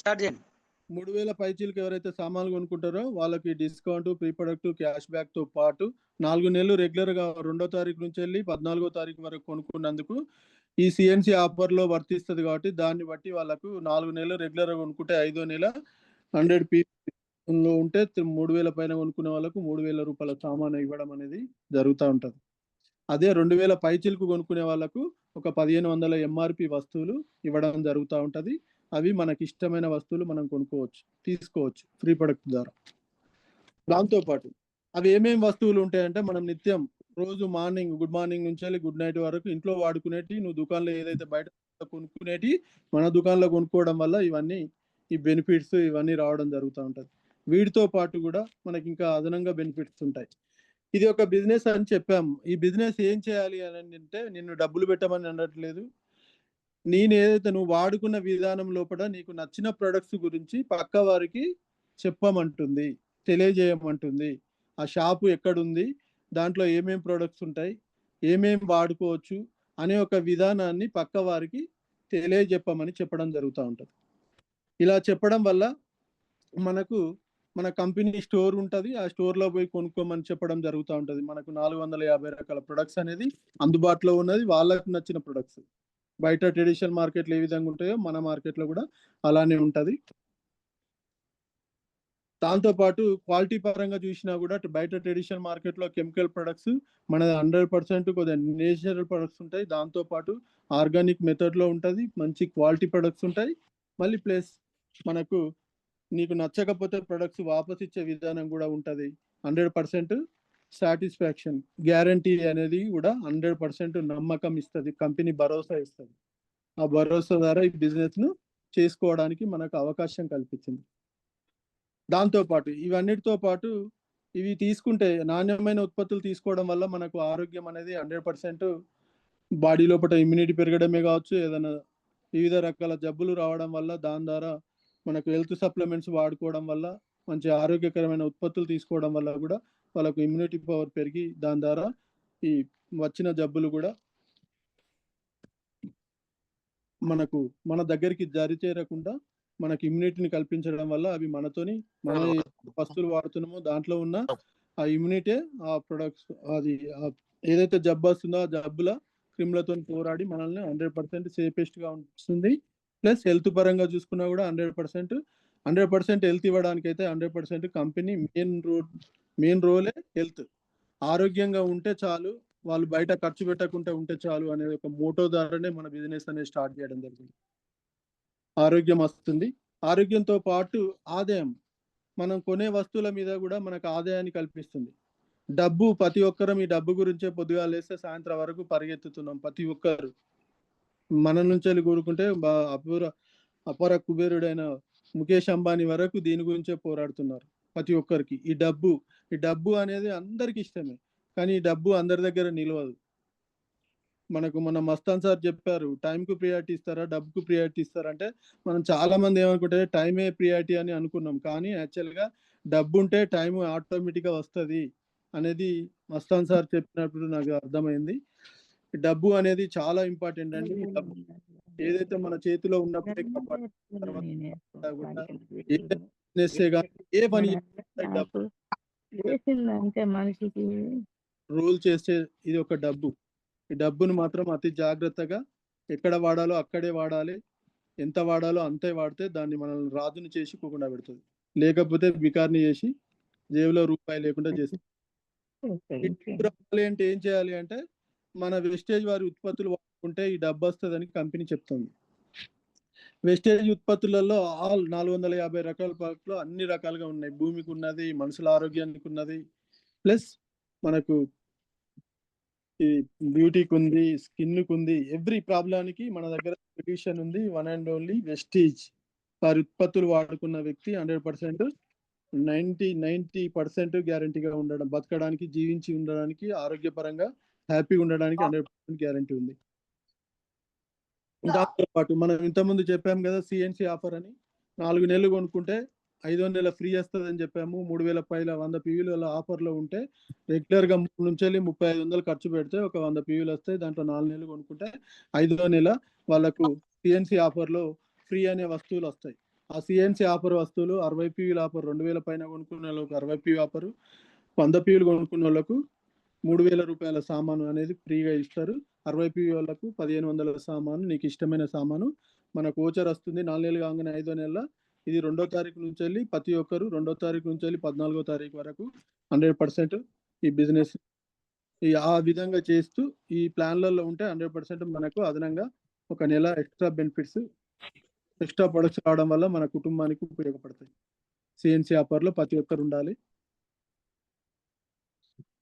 స్టార్ట్ చేయండి. 3000 పైచీలకు ఎవరైతే సామాన్లు కొనుక్కుంటారో వాళ్ళకి discount, pre product, cash back తో పాటు 4 నెలలు రెగ్యులర్ గా 2వ తారీఖు నుంచి వెళ్ళి 14వ తారీఖు వరకు కొనుక్కున్నందుకు ఈ సిఎన్సి ఆఫర్ లో వర్తిస్తుంది. కాబట్టి దాన్ని బట్టి వాళ్ళకు 4 నెలలు రెగ్యులర్ గా కొనుక్కుంటే 5వ నెల 100 పీస్ ఉంటే 3000 పైన కొనుక్కునే వాళ్ళకు 3000 రూపాయల సామాను ఇవ్వడం అనేది జరుగుతూ ఉంటుంది. అదే 2000 పైచీలకు కొనుక్కునే వాళ్ళకు ఒక 1500 ఎంఆర్పి వస్తువులు ఇవ్వడం జరుగుతూ ఉంటుంది. అవి మనకి ఇష్టమైన వస్తువులు మనం తీసుకోవచ్చు ఫ్రీ ప్రొడక్ట్ ద్వారా. దాంతోపాటు అవి ఏమేమి వస్తువులు ఉంటాయంటే మనం నిత్యం రోజు గుడ్ మార్నింగ్ నుంచి వెళ్ళి గుడ్ నైట్ వరకు ఇంట్లో వాడుకునేటి, నువ్వు దుకాణంలో ఏదైతే బయట కొనుక్కునేటి మన దుకాణంలో కొనుక్కోవడం వల్ల ఇవన్నీ ఈ బెనిఫిట్స్ ఇవన్నీ రావడం జరుగుతూ ఉంటుంది. వీటితో పాటు కూడా మనకి ఇంకా అదనంగా బెనిఫిట్స్ ఉంటాయి. ఇది ఒక బిజినెస్ అని చెప్పాము. ఈ బిజినెస్ ఏం చేయాలి అని అంటే నిన్ను డబ్బులు పెట్టమని అనట్లేదు. నేను ఏదైతే నువ్వు వాడుకున్న విధానం లోపల నీకు నచ్చిన ప్రొడక్ట్స్ గురించి పక్క వారికి చెప్పమంటుంది, తెలియజేయమంటుంది. ఆ షాపు ఎక్కడుంది, దాంట్లో ఏమేం ప్రొడక్ట్స్ ఉంటాయి, ఏమేం వాడుకోవచ్చు అనే ఒక విధానాన్ని పక్క వారికి తెలియజెప్పమని చెప్పడం జరుగుతూ ఉంటుంది. ఇలా చెప్పడం వల్ల మన కంపెనీ స్టోర్ ఉంటుంది. ఆ స్టోర్లో పోయి కొనుక్కోమని చెప్పడం జరుగుతూ ఉంటుంది. మనకు 450 రకాల ప్రొడక్ట్స్ అనేది అందుబాటులో ఉన్నది. వాళ్ళకు నచ్చిన ప్రొడక్ట్స్ బయట ట్రెడిషనల్ మార్కెట్లో ఏ విధంగా ఉంటాయో మన మార్కెట్లో కూడా అలానే ఉంటుంది. దాంతోపాటు క్వాలిటీ పరంగా చూసినా కూడా బయట ట్రెడిషనల్ మార్కెట్లో కెమికల్ ప్రొడక్ట్స్, మన 100% కొద్దిగా నేచురల్ ప్రొడక్ట్స్ ఉంటాయి. దాంతోపాటు ఆర్గానిక్ మెథడ్లో ఉంటుంది, మంచి క్వాలిటీ ప్రొడక్ట్స్ ఉంటాయి. మళ్ళీ ప్లస్ మనకు నీకు నచ్చకపోతే ప్రొడక్ట్స్ వాపస్ ఇచ్చే విధానం కూడా ఉంటుంది. 100% సాటిస్ఫాక్షన్, గ్యారంటీ అనేది కూడా 100% నమ్మకం ఇస్తుంది, కంపెనీ భరోసా ఇస్తుంది. ఆ భరోసా ద్వారా ఈ బిజినెస్ ను చేసుకోవడానికి మనకు అవకాశం కల్పించింది. దాంతో పాటు ఇవన్నిటితో పాటు ఇవి తీసుకుంటే నాణ్యమైన ఉత్పత్తులు తీసుకోవడం వల్ల మనకు ఆరోగ్యం అనేది 100% బాడీ లోపల ఇమ్యూనిటీ పెరగడమే కావచ్చు, ఏదైనా వివిధ రకాల జబ్బులు రావడం వల్ల దాని ద్వారా మనకు హెల్త్ సప్లిమెంట్స్ వాడుకోవడం వల్ల మంచి ఆరోగ్యకరమైన ఉత్పత్తులు తీసుకోవడం వల్ల కూడా వాళ్ళకు ఇమ్యూనిటీ పవర్ పెరిగి దాని ద్వారా ఈ వచ్చిన జబ్బులు కూడా మనకు మన దగ్గరికి దరి చేరకుండా మనకి ఇమ్యూనిటీని కల్పించడం వల్ల అవి మనతోని మన వస్తువులు వాడుతున్నామో దాంట్లో ఉన్న ఆ ఇమ్యూనిటీ ఆ ప్రొడక్ట్స్ అది ఏదైతే జబ్బు వస్తుందో ఆ జబ్బుల క్రిములతో పోరాడి మనల్ని 100% సేఫెస్ట్ గా ఉంచుతుంది. ప్లస్ హెల్త్ పరంగా చూసుకున్నా కూడా 100% హెల్త్ ఇవ్వడానికి అయితే 100% కంపెనీ మెయిన్ రోలే హెల్త్. ఆరోగ్యంగా ఉంటే చాలు, వాళ్ళు బయట ఖర్చు పెట్టకుండా ఉంటే చాలు అనే ఒక మోటో ద్వారానే మన బిజినెస్ అనేది స్టార్ట్ చేయడం జరిగింది. ఆరోగ్యం వస్తుంది, ఆరోగ్యంతో పాటు ఆదాయం, మనం కొనే వస్తువుల మీద కూడా మనకు ఆదాయాన్ని కల్పిస్తుంది. డబ్బు, ప్రతి ఒక్కరం ఈ డబ్బు గురించే పొద్దుగా లేస్తే సాయంత్రం వరకు పరిగెత్తుతున్నాం. ప్రతి ఒక్కరు మన నుంచి వెళ్ళి కూరుకుంటే అపర కుబేరుడైన ముఖేష్ అంబానీ వరకు దీని గురించే పోరాడుతున్నారు. ప్రతి ఒక్కరికి ఈ డబ్బు అనేది అందరికి ఇష్టమే, కానీ ఈ డబ్బు అందరి దగ్గర నిలవదు. మనకు మన మస్తాన్ సార్ చెప్పారు, టైంకు ప్రియారిటీ ఇస్తారా డబ్బుకు ప్రియారిటీ ఇస్తారా అంటే మనం చాలా మంది ఏమనుకుంటే టైమే ప్రియారిటీ అని అనుకున్నాం, కానీ యాక్చువల్గా డబ్బు ఉంటే టైం ఆటోమేటిక్గా వస్తుంది అనేది మస్తాన్ సార్ చెప్పినప్పుడు నాకు అర్థమైంది. డబ్బు అనేది చాలా ఇంపార్టెంట్ అండి. డబ్బు ఏదైతే మన చేతిలో ఉన్నప్పుడే ఏ పని చేసిందంటే మనిషికి రూల్ చేసే ఇది ఒక డబ్బు. ఈ డబ్బును మాత్రం అతి జాగ్రత్తగా ఎక్కడ వాడాలో అక్కడే వాడాలి, ఎంత వాడాలో అంతే వాడితే దాన్ని మనల్ని రాజుని చేసి పోకుండా పెడుతుంది, లేకపోతే బికార్ని చేసి జేబులో రూపాయి లేకుండా చేస్తుంది. అంటే ఏం చేయాలి అంటే మన వెస్టేజ్ వారి ఉత్పత్తులు వాడుకుంటే ఈ డబ్బు వస్తుందని కంపెనీ చెప్తుంది. వెస్టేజ్ ఉత్పత్తులలో ఆల్ 450 రకాల ప్రోడక్ట్లు అన్ని రకాలుగా ఉన్నాయి. భూమికి ఉన్నది, మనుషుల ఆరోగ్యానికి ఉన్నది, ప్లస్ మనకు ఈ బ్యూటీకి ఉంది, స్కిన్కి ఉంది, ఎవ్రీ ప్రాబ్లానికి మన దగ్గర సొల్యూషన్ ఉంది. వన్ అండ్ ఓన్లీ వెస్టేజ్ వారి ఉత్పత్తులు వాడుకున్న వ్యక్తి 100% 90% గ్యారంటీగా ఉండడం, బతకడానికి, జీవించి ఉండడానికి, ఆరోగ్యపరంగా హ్యాపీగా ఉండడానికి 100% గ్యారంటీ ఉంది. దాంతో పాటు మనం ఇంతకుముందు చెప్పాము కదా సిఎన్సి ఆఫర్ అని, 4 నెలలు కొనుక్కుంటే 5వ నెల ఫ్రీ వస్తుందని చెప్పాము. 3000 పైన 100 పీవీల ఆఫర్లో ఉంటే రెగ్యులర్గా 3 నుంచి 3500 ఖర్చు పెడితే ఒక 100 పీవీలు వస్తాయి. దాంట్లో 4 నెలలు కొనుక్కుంటే 5వ నెల వాళ్ళకు సిఎన్సి ఆఫర్లో ఫ్రీ అనే వస్తువులు వస్తాయి. ఆ సిఎన్సి ఆఫర్ వస్తువులు 60 పీవీల ఆఫర్, 2000 పైన కొనుక్కున్న వాళ్ళకు 60 పీవీ ఆఫరు, 100 పీవీలు కొనుక్కున్న వాళ్ళకు 3000 రూపాయల సామాను అనేది ఫ్రీగా ఇస్తారు. 60 పీవీ వాళ్ళకు 1500 సామాను, నీకు ఇష్టమైన సామాను మనకు ఓచర్ వస్తుంది. 4 నెలలు కాగానే 5వ నెల ఇది 2వ తారీఖు నుంచి వెళ్ళి ప్రతి ఒక్కరు 2వ తారీఖు నుంచి వెళ్ళి 14వ తారీఖు వరకు 100% ఈ బిజినెస్ ఆ విధంగా చేస్తూ ఈ ప్లాన్లలో ఉంటే 100% మనకు అదనంగా ఒక నెల ఎక్స్ట్రా బెనిఫిట్స్, ఎక్స్ట్రా ప్రొడక్ట్స్ రావడం వల్ల మన కుటుంబానికి ఉపయోగపడతాయి. సిఎన్సి ఆఫర్లో ప్రతి ఒక్కరు ఉండాలి.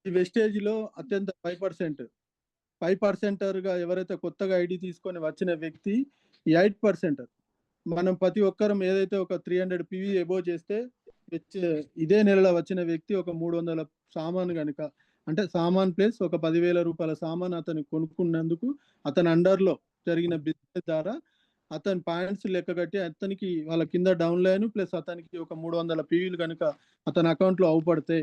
ఈ వెస్టేజ్లో అత్యంత 5% ఎవరైతే కొత్తగా ఐడి తీసుకొని వచ్చిన వ్యక్తి 8%. మనం ప్రతి ఒక్కరం ఏదైతే ఒక 300 పీవీ ఎబో చేస్తే ఇదే నెలలో వచ్చిన వ్యక్తి ఒక 300 సామాను కనుక, అంటే సామాన్ ప్లస్ ఒక 10,000 రూపాయల సామాన్ అతను కొనుక్కున్నందుకు అతని అండర్లో జరిగిన బిజినెస్ ద్వారా అతని పాయింట్స్ లెక్క కట్టి అతనికి వాళ్ళ కింద డౌన్ లైన్ ప్లస్ అతనికి ఒక 300 పీవీలు కనుక అతని అకౌంట్లో అవుపడితే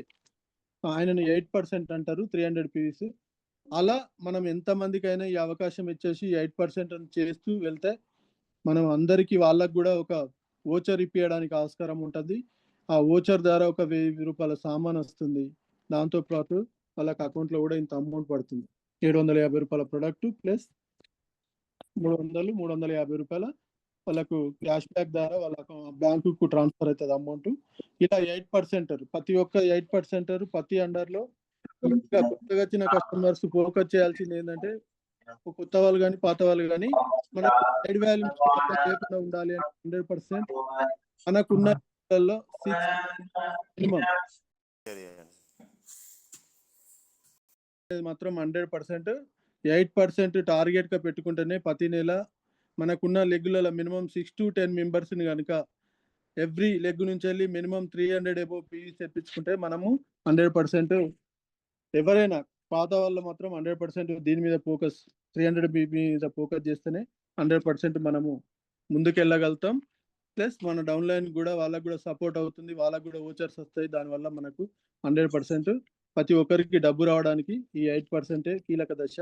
ఆయనను 8% అంటారు, 300 పీవీస్. అలా మనం ఎంతమందికైనా ఈ అవకాశం ఇచ్చేసి 8% చేస్తూ వెళ్తే మనం అందరికీ వాళ్ళకు కూడా ఒక ఓచర్ ఇప్పించడానికి ఆస్కారం ఉంటుంది. ఆ ఓచర్ ద్వారా ఒక 1000 రూపాయల సామాన్ వస్తుంది. దాంతోపాటు వాళ్ళకి అకౌంట్లో కూడా ఇంత అమౌంట్ పడుతుంది. 750 రూపాయల ప్రొడక్ట్ ప్లస్ 350 రూపాయల వాళ్ళకు క్యాష్ బ్యాక్ ద్వారా వాళ్ళ బ్యాంకుకు ట్రాన్స్ఫర్ అవుతుంది అమౌంట్. ఇలా 8% ప్రతి ఒక్క 8% ప్రతి అండర్లో ఇంకా కొత్తగా వచ్చిన కస్టమర్స్ ఫోకస్ చేయాల్సింది ఏంటంటే కొత్త వాళ్ళు కానీ పాత వాళ్ళు కానీ మనకు సైడ్ వాల్యూ లేకుండా ఉండాలి అంటే 100% మనకున్న 6 మినిమం అనేది మాత్రం 100% 8% టార్గెట్గా పెట్టుకుంటేనే ప్రతి నెల మనకున్న లెగ్గుల మినిమం 6 to 10 మెంబర్స్ని కనుక ఎవ్రీ లెగ్ నుంచి వెళ్ళి మినిమం 300 అబోవ్ పీవీస్ తెప్పించుకుంటే మనము 100% ఎవరైనా పాత వాళ్ళు మాత్రం 100% దీని మీద ఫోకస్ 300 బీబీ మీద ఫోకస్ చేస్తేనే 100% మనము ముందుకెళ్ళగలుగుతాం. ప్లస్ మన డౌన్ లైన్ కూడా వాళ్ళకు కూడా సపోర్ట్ అవుతుంది, వాళ్ళకు కూడా ఓచర్స్ వస్తాయి. దానివల్ల మనకు 100% ప్రతి ఒక్కరికి డబ్బు రావడానికి ఈ 8% కీలక దశ.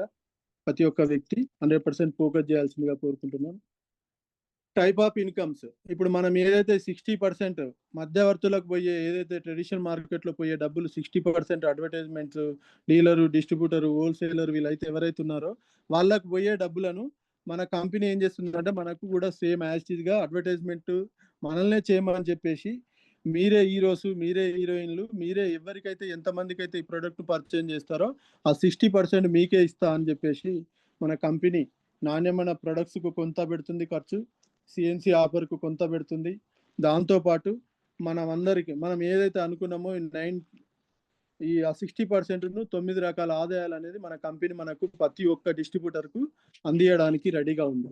ప్రతి ఒక్క వ్యక్తి 100% ఫోకస్ చేయాల్సిందిగా కోరుకుంటున్నాం. టైప్ ఆఫ్ ఇన్కమ్స్ ఇప్పుడు మనం ఏదైతే 60% మధ్యవర్తులకు పోయే ఏదైతే ట్రెడిషనల్ మార్కెట్లో పోయే డబ్బులు 60% అడ్వర్టైజ్మెంట్స్, డీలరు, డిస్ట్రిబ్యూటర్, హోల్సేలర్ వీళ్ళైతే ఎవరైతే ఉన్నారో వాళ్ళకు పోయే డబ్బులను మన కంపెనీ ఏం చేస్తుందంటే మనకు కూడా సేమ్ యాజ్టీజ్గా అడ్వర్టైజ్మెంట్ మనల్నే చేయమని చెప్పేసి మీరే హీరోస్, మీరే హీరోయిన్లు, మీరే ఎవరికైతే ఎంతమందికి అయితే ఈ ప్రోడక్ట్ పర్చేజ్ చేస్తారో ఆ 60% మీకే ఇస్తా అని చెప్పేసి మన కంపెనీ నాణ్యమైన ప్రొడక్ట్స్కు కొంత పెడుతుంది ఖర్చు, సిఎన్సి ఆఫర్కు కొంత పెడుతుంది. దాంతోపాటు మనం ఏదైతే అనుకున్నామో ఈ 60%ను 9 రకాల ఆదాయాలు అనేది మన కంపెనీ మనకు ప్రతి ఒక్క డిస్ట్రిబ్యూటర్కు అందియడానికి రెడీగా ఉంది.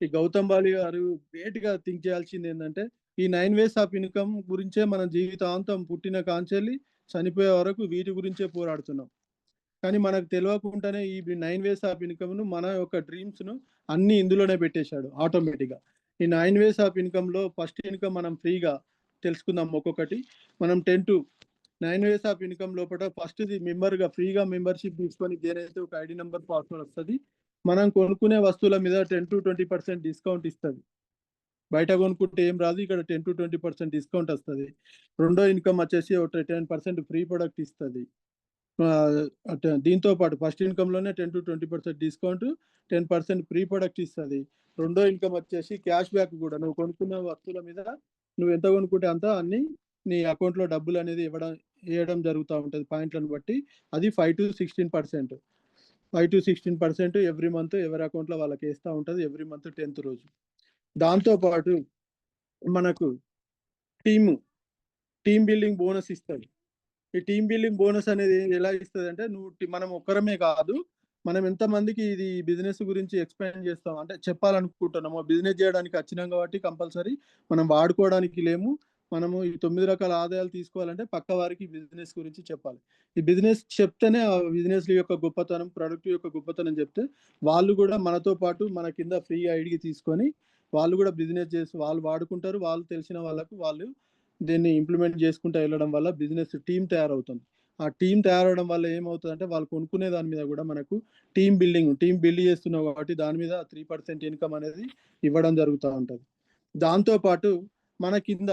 ఈ గౌతమ్ బాలి గారు గ్రేట్గా థింక్ చేయాల్సింది ఏంటంటే ఈ 9 ways ఆఫ్ ఇన్కమ్ గురించే మన జీవితాంతం పుట్టిన కాంచెల్లి చనిపోయే వరకు వీటి గురించే పోరాడుతున్నాం. కానీ మనకు తెలియకుండానే ఈ 9 ways ఆఫ్ ఇన్కమ్ను మన యొక్క డ్రీమ్స్ను అన్ని ఇందులోనే పెట్టేశాడు ఆటోమేటిక్గా. ఈ 9 ways ఆఫ్ ఇన్కమ్లో ఫస్ట్ ఇన్కమ్ మనం ఫ్రీగా తెలుసుకుందాం ఒక్కొక్కటి. మనం 10 to 9 ways ఆఫ్ ఇన్కమ్ లోపల ఫస్ట్ది మెంబర్గా ఫ్రీగా మెంబర్షిప్ తీసుకొని దేనైతే ఒక ఐడి నెంబర్ పాస్వర్డ్ వస్తుంది. మనం కొనుక్కునే వస్తువుల మీద 10 to 20% డిస్కౌంట్ ఇస్తుంది. బయట కొనుక్కుంటే ఏం రాదు, ఇక్కడ 10 to 20% డిస్కౌంట్ వస్తుంది. రెండో ఇన్కమ్ వచ్చేసి ఒక 10% ఫ్రీ ప్రొడక్ట్ ఇస్తుంది. దీంతో పాటు ఫస్ట్ ఇన్కమ్లోనే 10 to 20% డిస్కౌంట్, 10% ఫ్రీ ప్రొడక్ట్ ఇస్తుంది. రెండో ఇన్కమ్ వచ్చేసి క్యాష్ బ్యాక్ కూడా, నువ్వు కొనుక్కున్న వస్తువుల మీద నువ్వు ఎంత కొనుక్కుంటే అంత అన్ని నీ అకౌంట్లో డబ్బులు అనేది వేయడం జరుగుతూ ఉంటుంది పాయింట్లను బట్టి. అది 5 to 16%. 5 to 16% ఎవ్రీ మంత్ ఎవరి అకౌంట్లో వాళ్ళకి వేస్తూ ఉంటుంది ఎవ్రీ మంత్ 10th రోజు. దాంతోపాటు మనకు టీమ్ బిల్డింగ్ బోనస్ ఇస్తుంది. ఈ టీమ్ బిల్డింగ్ బోనస్ అనేది ఎలా ఇస్తుంది అంటే మనం ఒక్కరమే కాదు, మనం ఎంతమందికి ఇది బిజినెస్ గురించి ఎక్స్ప్లెయిన్ చేస్తాం అంటే చెప్పాలనుకుంటున్నామో, బిజినెస్ చేయడానికి వచ్చినాం కాబట్టి కంపల్సరీ మనం వాడుకోవడానికి లేము. మనము ఈ 9 రకాల ఆదాయాలు తీసుకోవాలంటే పక్క వారికి బిజినెస్ గురించి చెప్పాలి. ఈ బిజినెస్ చెప్తేనే ఆ బిజినెస్ యొక్క గొప్పతనం, ప్రొడక్ట్ యొక్క గొప్పతనం చెప్తే వాళ్ళు కూడా మనతో పాటు మన కింద ఫ్రీ ఐడి తీసుకొని వాళ్ళు కూడా బిజినెస్ చేసి వాళ్ళు వాడుకుంటారు. వాళ్ళు తెలిసిన వాళ్ళకు వాళ్ళు దీన్ని ఇంప్లిమెంట్ చేసుకుంటూ వెళ్ళడం వల్ల బిజినెస్ టీం తయారవుతుంది. ఆ టీం తయారవడం వల్ల ఏమవుతుందంటే వాళ్ళు కొనుక్కునే దాని మీద కూడా మనకు టీం బిల్డ్ చేస్తున్నాం కాబట్టి దాని మీద 3% ఇన్కమ్ అనేది ఇవ్వడం జరుగుతూ ఉంటుంది. దాంతోపాటు మన కింద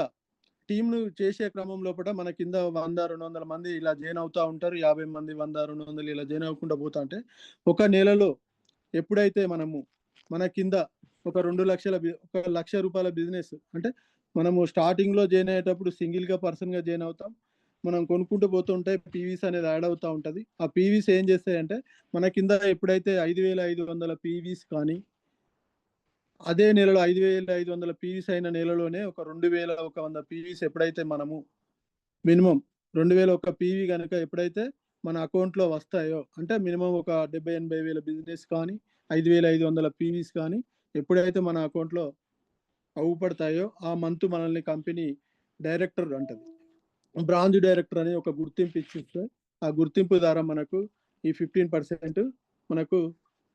టీంను చేసే క్రమం లోపల మన కింద 100-200 మంది ఇలా జాయిన్ అవుతూ ఉంటారు. 50 మంది 100-200 ఇలా జాయిన్ అవ్వకుండా పోతా అంటే ఒక నెలలో ఎప్పుడైతే మన కింద ఒక 1 లక్ష రూపాయల బిజినెస్ అంటే మనము స్టార్టింగ్లో జాయిన్ అయ్యేటప్పుడు సింగిల్గా పర్సన్గా జాయిన్ అవుతాం. మనం కొనుక్కుంటూ పోతుంటే పీవీస్ అనేది యాడ్ అవుతూ ఉంటుంది. ఆ పీవీస్ ఏం చేస్తాయంటే మన కింద ఎప్పుడైతే 5,500 పీవీస్ కానీ అదే నెలలో 5,500 పీవీస్ అయిన నెలలోనే ఒక 2,100 పీవీస్ ఎప్పుడైతే మనము మినిమం 2,001 పీవీ కనుక ఎప్పుడైతే మన అకౌంట్లో వస్తాయో అంటే మినిమం ఒక 70-80 వేల బిజినెస్ కానీ 5,500 పీవీస్ కానీ ఎప్పుడైతే మన అకౌంట్లో అవుపడతాయో ఆ మంత్ మనల్ని కంపెనీ డైరెక్టర్ అంటది, బ్రాంచ్ డైరెక్టర్ అని ఒక గుర్తింపు ఇచ్చిస్తే ఆ గుర్తింపు ద్వారా మనకు ఈ 15% మనకు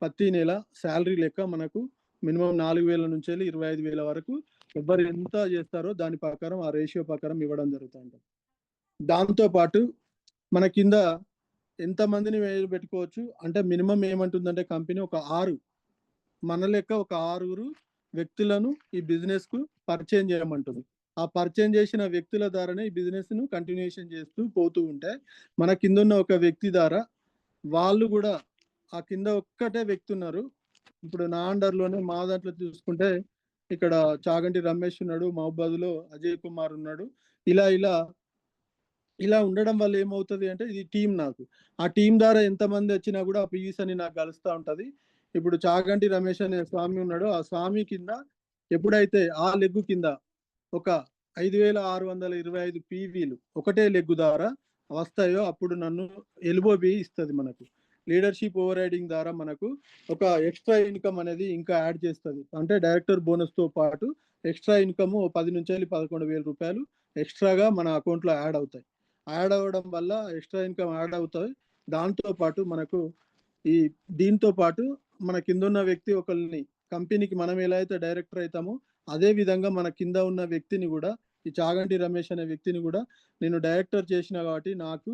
ప్రతి నెల శాలరీ లెక్క మనకు మినిమం 4,000 నుంచి 25,000 వరకు ఎవరు ఎంత చేస్తారో దాని ప్రకారం ఆ రేషియో ప్రకారం ఇవ్వడం జరుగుతుంది. దాంతోపాటు మన కింద ఎంతమందిని పెట్టుకోవచ్చు అంటే మినిమం ఏమంటుందంటే కంపెనీ ఒక 6 మన లెక్క ఒక 6 వ్యక్తులను ఈ బిజినెస్కు పరిచయం చేయమంటుంది. ఆ పరిచయం చేసిన వ్యక్తుల ద్వారానే ఈ బిజినెస్ను కంటిన్యూషన్ చేస్తూ పోతూ ఉంటే మన కింద ఉన్న ఒక వ్యక్తి ద్వారా వాళ్ళు కూడా ఆ కింద ఒక్కటే వ్యక్తి ఉన్నారు. ఇప్పుడు నా అండర్లోనే మా దాంట్లో చూసుకుంటే ఇక్కడ చాగంటి రమేష్ ఉన్నాడు, మహబాద్లో అజయ్ కుమార్ ఉన్నాడు. ఇలా ఉండడం వల్ల ఏమవుతుంది అంటే ఇది టీం. నాకు ఆ టీం ద్వారా ఎంతమంది వచ్చినా కూడా ఆ పీవీస్ అని నాకు కలుస్తూ ఉంటుంది. ఇప్పుడు చాగంటి రమేష్ అనే స్వామి ఉన్నాడు, ఆ స్వామి కింద ఎప్పుడైతే ఆ లెగ్గు కింద ఒక 5,625 పీవీలు ఒకటే లెగ్గు ద్వారా వస్తాయో అప్పుడు నన్ను ఎల్బోబి ఇస్తుంది. మనకు లీడర్షిప్ ఓవర్ రైడింగ్ ద్వారా మనకు ఒక ఎక్స్ట్రా ఇన్కమ్ అనేది ఇంకా యాడ్ చేస్తుంది. అంటే డైరెక్టర్ బోనస్తో పాటు ఎక్స్ట్రా ఇన్కమ్ 10 నుంచి 11,000 రూపాయలు ఎక్స్ట్రాగా మన అకౌంట్లో యాడ్ అవుతాయి. యాడ్ అవ్వడం వల్ల ఎక్స్ట్రా ఇన్కమ్ యాడ్ అవుతాయి. దాంతో పాటు మనకు దీంతో పాటు మన కింద ఉన్న వ్యక్తి ఒకరిని కంపెనీకి మనం ఎలా అయితే డైరెక్టర్ అవుతామో అదే విధంగా మన కింద ఉన్న వ్యక్తిని కూడా, ఈ చాగంటి రమేష్ అనే వ్యక్తిని కూడా నేను డైరెక్టర్ చేసిన కాబట్టి నాకు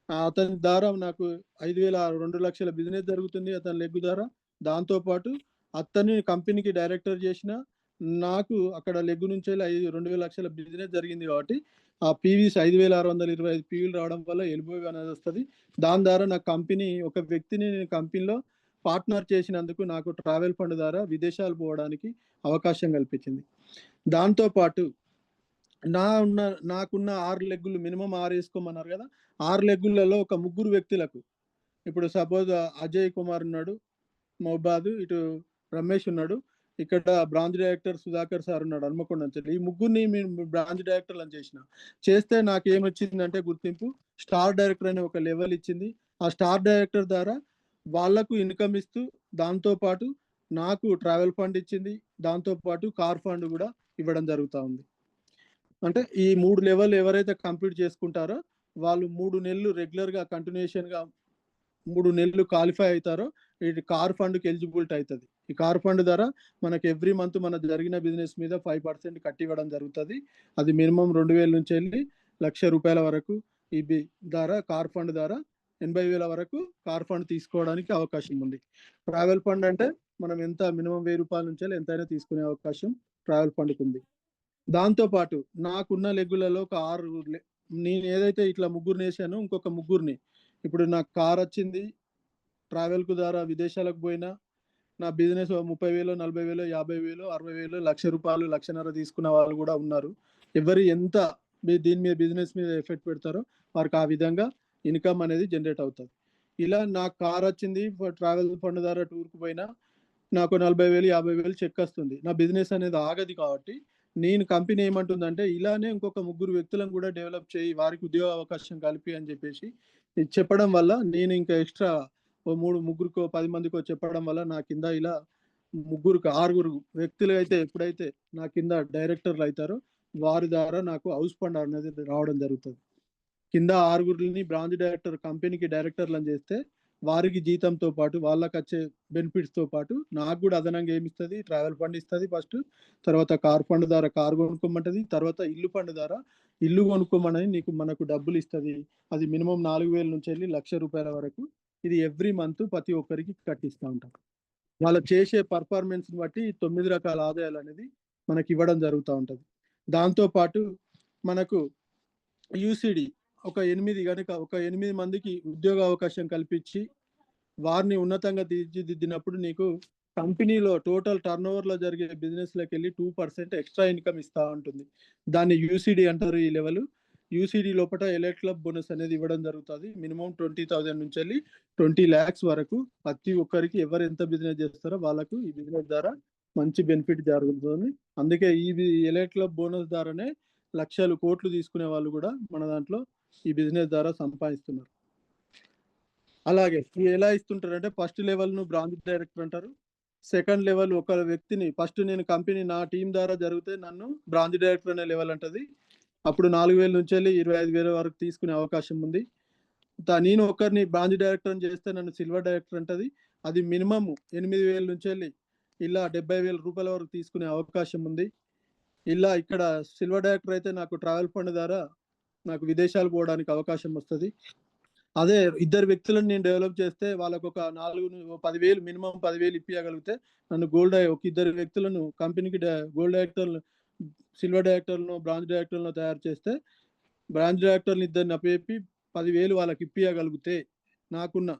అతని ద్వారా నాకు 2 లక్షల బిజినెస్ జరుగుతుంది అతని లెగ్ ద్వారా. దాంతోపాటు అతన్ని కంపెనీకి డైరెక్టర్ చేసిన నాకు అక్కడ లెగ్ నుంచి 2 లక్షల బిజినెస్ జరిగింది కాబట్టి ఆ పీవీస్ 5,625 పీవీలు రావడం వల్ల ఎల్బోవి అనేది వస్తుంది. దాని ద్వారా నా కంపెనీ ఒక వ్యక్తిని నేను కంపెనీలో పార్ట్నర్ చేసినందుకు నాకు ట్రావెల్ ఫండ్ ద్వారా విదేశాలు పోవడానికి అవకాశం కల్పించింది. దాంతోపాటు నాకున్న 6 లెగ్గులు మినిమం 6 వేసుకోమన్నారు కదా, 6 లెగ్గులలో ఒక 3 వ్యక్తులకు, ఇప్పుడు సపోజ్ అజయ్ కుమార్ ఉన్నాడు మహబాద్, ఇటు రమేష్ ఉన్నాడు, ఇక్కడ బ్రాంచ్ డైరెక్టర్ సుధాకర్ సార్ ఉన్నాడు హన్మకొండ నుంచి. ఈ ముగ్గురిని మేము బ్రాంచ్ డైరెక్టర్లను చేస్తే నాకు ఏమొచ్చిందంటే గుర్తింపు స్టార్ డైరెక్టర్ అనే ఒక లెవెల్ ఇచ్చింది. ఆ స్టార్ డైరెక్టర్ ద్వారా వాళ్లకు ఇన్కమ్ ఇస్తూ దాంతోపాటు నాకు ట్రావెల్ ఫండ్ ఇచ్చింది, దాంతోపాటు కార్ ఫండ్ కూడా ఇవ్వడం జరుగుతూ ఉంది. అంటే ఈ 3 లెవెల్ ఎవరైతే కంప్లీట్ చేసుకుంటారో వాళ్ళు 3 నెలలు రెగ్యులర్గా కంటిన్యూషన్గా 3 నెలలు క్వాలిఫై అవుతారో ఇది కార్ ఫండ్కి ఎలిజిబిలిటీ అవుతుంది. ఈ కార్ ఫండ్ ద్వారా మనకి ఎవ్రీ మంత్ మన జరిగిన బిజినెస్ మీద 5% కట్టి ఇవ్వడం జరుగుతుంది. అది మినిమం 2,000 నుంచి వెళ్ళి 1,00,000 రూపాయల వరకు ఈ ద్వారా కార్ ఫండ్ ద్వారా 80,000 వరకు కార్ ఫండ్ తీసుకోవడానికి అవకాశం ఉంది. ట్రావెల్ ఫండ్ అంటే మనం ఎంత మినిమం 1,000 రూపాయల నుంచి ఎంతైనా తీసుకునే అవకాశం ట్రావెల్ ఫండ్కి ఉంది. దాంతోపాటు నాకున్న లెగ్గులలో ఒక 6 నేను ఏదైతే ఇట్లా 3 వేసానో ఇంకొక 3ని ఇప్పుడు నాకు కార్ వచ్చింది, ట్రావెల్కు ద్వారా విదేశాలకు పోయినా నా బిజినెస్ 30,000, 40,000, 50,000, 60,000, 1,00,000 రూపాయలు, 1,50,000 తీసుకున్న వాళ్ళు కూడా ఉన్నారు. ఎవరు ఎంత దీని మీద బిజినెస్ మీద ఎఫెక్ట్ పెడతారో వారికి ఆ విధంగా ఇన్కమ్ అనేది జనరేట్ అవుతుంది. ఇలా నాకు కార్ వచ్చింది, ట్రావెల్ ఫండ్ ద్వారా టూర్కి పోయినా నాకు 40,000, 50,000 చెక్ వస్తుంది. నా బిజినెస్ అనేది ఆగది కాబట్టి నేను కంపెనీ ఏమంటుందంటే ఇలానే ఇంకొక 3 వ్యక్తులను కూడా డెవలప్ చేయి, వారికి ఉద్యోగ అవకాశం కలిపి అని చెప్పేసి చెప్పడం వల్ల నేను ఇంకా ఎక్స్ట్రా 3 10 మందికో చెప్పడం వల్ల నా కింద ఇలా 6 వ్యక్తులు అయితే ఎప్పుడైతే నా కింద డైరెక్టర్లు అవుతారో వారి ద్వారా నాకు హౌస్ ఫండ్ అనేది రావడం జరుగుతుంది. కింద 6 బ్రాంచ్ డైరెక్టర్ కంపెనీకి డైరెక్టర్లను చేస్తే వారికి జీతంతో పాటు వాళ్ళకి వచ్చే బెనిఫిట్స్తో పాటు నాకు కూడా అదనంగా ఏమిస్తుంది, ట్రావెల్ ఫండ్ ఇస్తుంది ఫస్ట్, తర్వాత కార్ ఫండ్ ద్వారా కార్ కొనుక్కోమంటుంది, తర్వాత ఇల్లు ఫండ్ ద్వారా ఇల్లు కొనుక్కోమని మనకు డబ్బులు ఇస్తుంది. అది మినిమం 4,000 నుంచి వెళ్ళి 1,00,000 రూపాయల వరకు ఇది ఎవ్రీ మంత్ ప్రతి ఒక్కరికి కట్టిస్తూ ఉంటాం. వాళ్ళు చేసే పర్ఫార్మెన్స్ని బట్టి 9 రకాల ఆదాయాలు అనేది మనకి ఇవ్వడం జరుగుతూ ఉంటుంది. దాంతోపాటు మనకు యూసిడి ఒక 8 మందికి ఉద్యోగ అవకాశం కల్పించి వారిని ఉన్నతంగా తీర్చిదిద్దినప్పుడు నీకు కంపెనీలో టోటల్ టర్నోవర్లో జరిగే బిజినెస్లోకి వెళ్ళి 2% ఎక్స్ట్రా ఇన్కమ్ ఇస్తూ ఉంటుంది. దాన్ని యూసిడి అంటారు. ఈ లెవెల్ యూసిడి లోపల ఎలైట్ క్లబ్ బోనస్ అనేది ఇవ్వడం జరుగుతుంది. మినిమం 20,000 నుంచి వెళ్ళి 20 lakhs వరకు ప్రతి ఒక్కరికి ఎవరు ఎంత బిజినెస్ చేస్తారో వాళ్ళకు ఈ బిజినెస్ ద్వారా మంచి బెనిఫిట్ జరుగుతుంది. అందుకే ఈ ఎలైట్ క్లబ్ బోనస్ ద్వారానే లక్షలు కోట్లు తీసుకునే వాళ్ళు కూడా మన దాంట్లో ఈ బిజినెస్ ద్వారా సంపాదిస్తున్నారు. అలాగే ఎలా ఇస్తుంటారంటే ఫస్ట్ లెవెల్ ను బ్రాంచ్ డైరెక్టర్ అంటారు. సెకండ్ లెవెల్ ఒక వ్యక్తిని ఫస్ట్ నేను కంపెనీ నా టీం ద్వారా జరిగితే నన్ను బ్రాంచ్ డైరెక్టర్ అనే లెవెల్ అంటది. అప్పుడు 4,000 నుంచి వెళ్ళి 25,000 వరకు తీసుకునే అవకాశం ఉంది. నేను ఒకరిని బ్రాంచ్ డైరెక్టర్ చేస్తే నన్ను సిల్వర్ డైరెక్టర్ అంటది. అది మినిమం 8,000 నుంచి వెళ్ళి ఇలా 70,000 రూపాయల వరకు తీసుకునే అవకాశం ఉంది. ఇలా ఇక్కడ సిల్వర్ డైరెక్టర్ అయితే నాకు ట్రావెల్ ఫండ్ ద్వారా నాకు విదేశాలు పోవడానికి అవకాశం వస్తుంది. అదే 2 వ్యక్తులను నేను డెవలప్ చేస్తే వాళ్ళకు ఒక 10,000 మినిమం 10,000 ఇప్పించగలిగితే నన్ను ఒక 2 వ్యక్తులను కంపెనీకి గోల్డ్ డైరెక్టర్లు, సిల్వర్ డైరెక్టర్లను, బ్రాంచ్ డైరెక్టర్లను తయారు చేస్తే బ్రాంచ్ డైరెక్టర్ని 2 అప్పచెప్పి 10,000 వాళ్ళకి ఇప్పించగలిగితే నాకున్న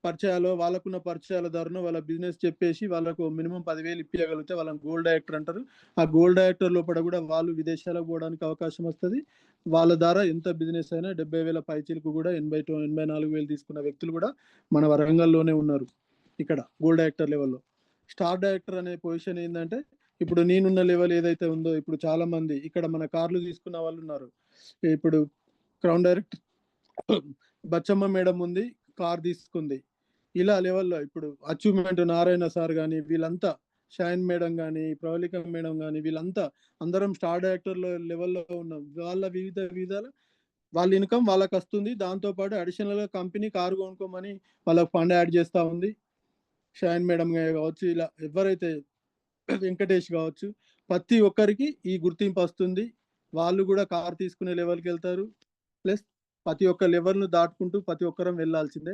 పరిచయాలు వాళ్ళకున్న పరిచయాల ద్వారా వాళ్ళ బిజినెస్ చెప్పేసి వాళ్ళకు మినిమం 10,000 ఇప్పించగలిగితే వాళ్ళని గోల్డ్ డైరెక్టర్ అంటారు. ఆ గోల్డ్ డైరెక్టర్ లోపల కూడా వాళ్ళు విదేశాలకు పోవడానికి అవకాశం వస్తుంది. వాళ్ళ ద్వారా ఎంత బిజినెస్ అయినా 70,000 పైచీలకు కూడా 84,000 తీసుకున్న వ్యక్తులు కూడా మన వరంగల్లోనే ఉన్నారు. ఇక్కడ గోల్డ్ డైరెక్టర్ లెవెల్లో. స్టార్ డైరెక్టర్ అనే పొజిషన్ ఏంటంటే ఇప్పుడు నేనున్న లెవెల్ ఏదైతే ఉందో ఇప్పుడు చాలా మంది ఇక్కడ మన కార్లు తీసుకున్న వాళ్ళు ఉన్నారు. ఇప్పుడు క్రౌన్ డైరెక్టర్ బచ్చమ్మ మేడం ఉంది, కార్ తీసుకుంది. ఇలా లెవెల్లో ఇప్పుడు అచీవ్మెంట్ నారాయణ సార్ కానీ వీళ్ళంతా, షైన్ మేడం కానీ, ప్రవళిక మేడం కానీ, వీళ్ళంతా అందరం స్టార్ డైరెక్టర్ లెవెల్లో ఉన్నాం. వాళ్ళ వివిధ విధాల వాళ్ళ ఇన్కమ్ వాళ్ళకి వస్తుంది. దాంతోపాటు అడిషనల్గా కంపెనీ కారు కొనుక్కోమని వాళ్ళకి ఫండ్ యాడ్ చేస్తూ ఉంది. షైన్ మేడం కావచ్చు, ఇలా ఎవరైతే వెంకటేష్ కావచ్చు, ప్రతి ఒక్కరికి ఈ గుర్తింపు వస్తుంది. వాళ్ళు కూడా కారు తీసుకునే లెవెల్కి వెళ్తారు. ప్లస్ ప్రతి ఒక్క లెవెల్ను దాటుకుంటూ ప్రతి ఒక్కరం వెళ్ళాల్సిందే.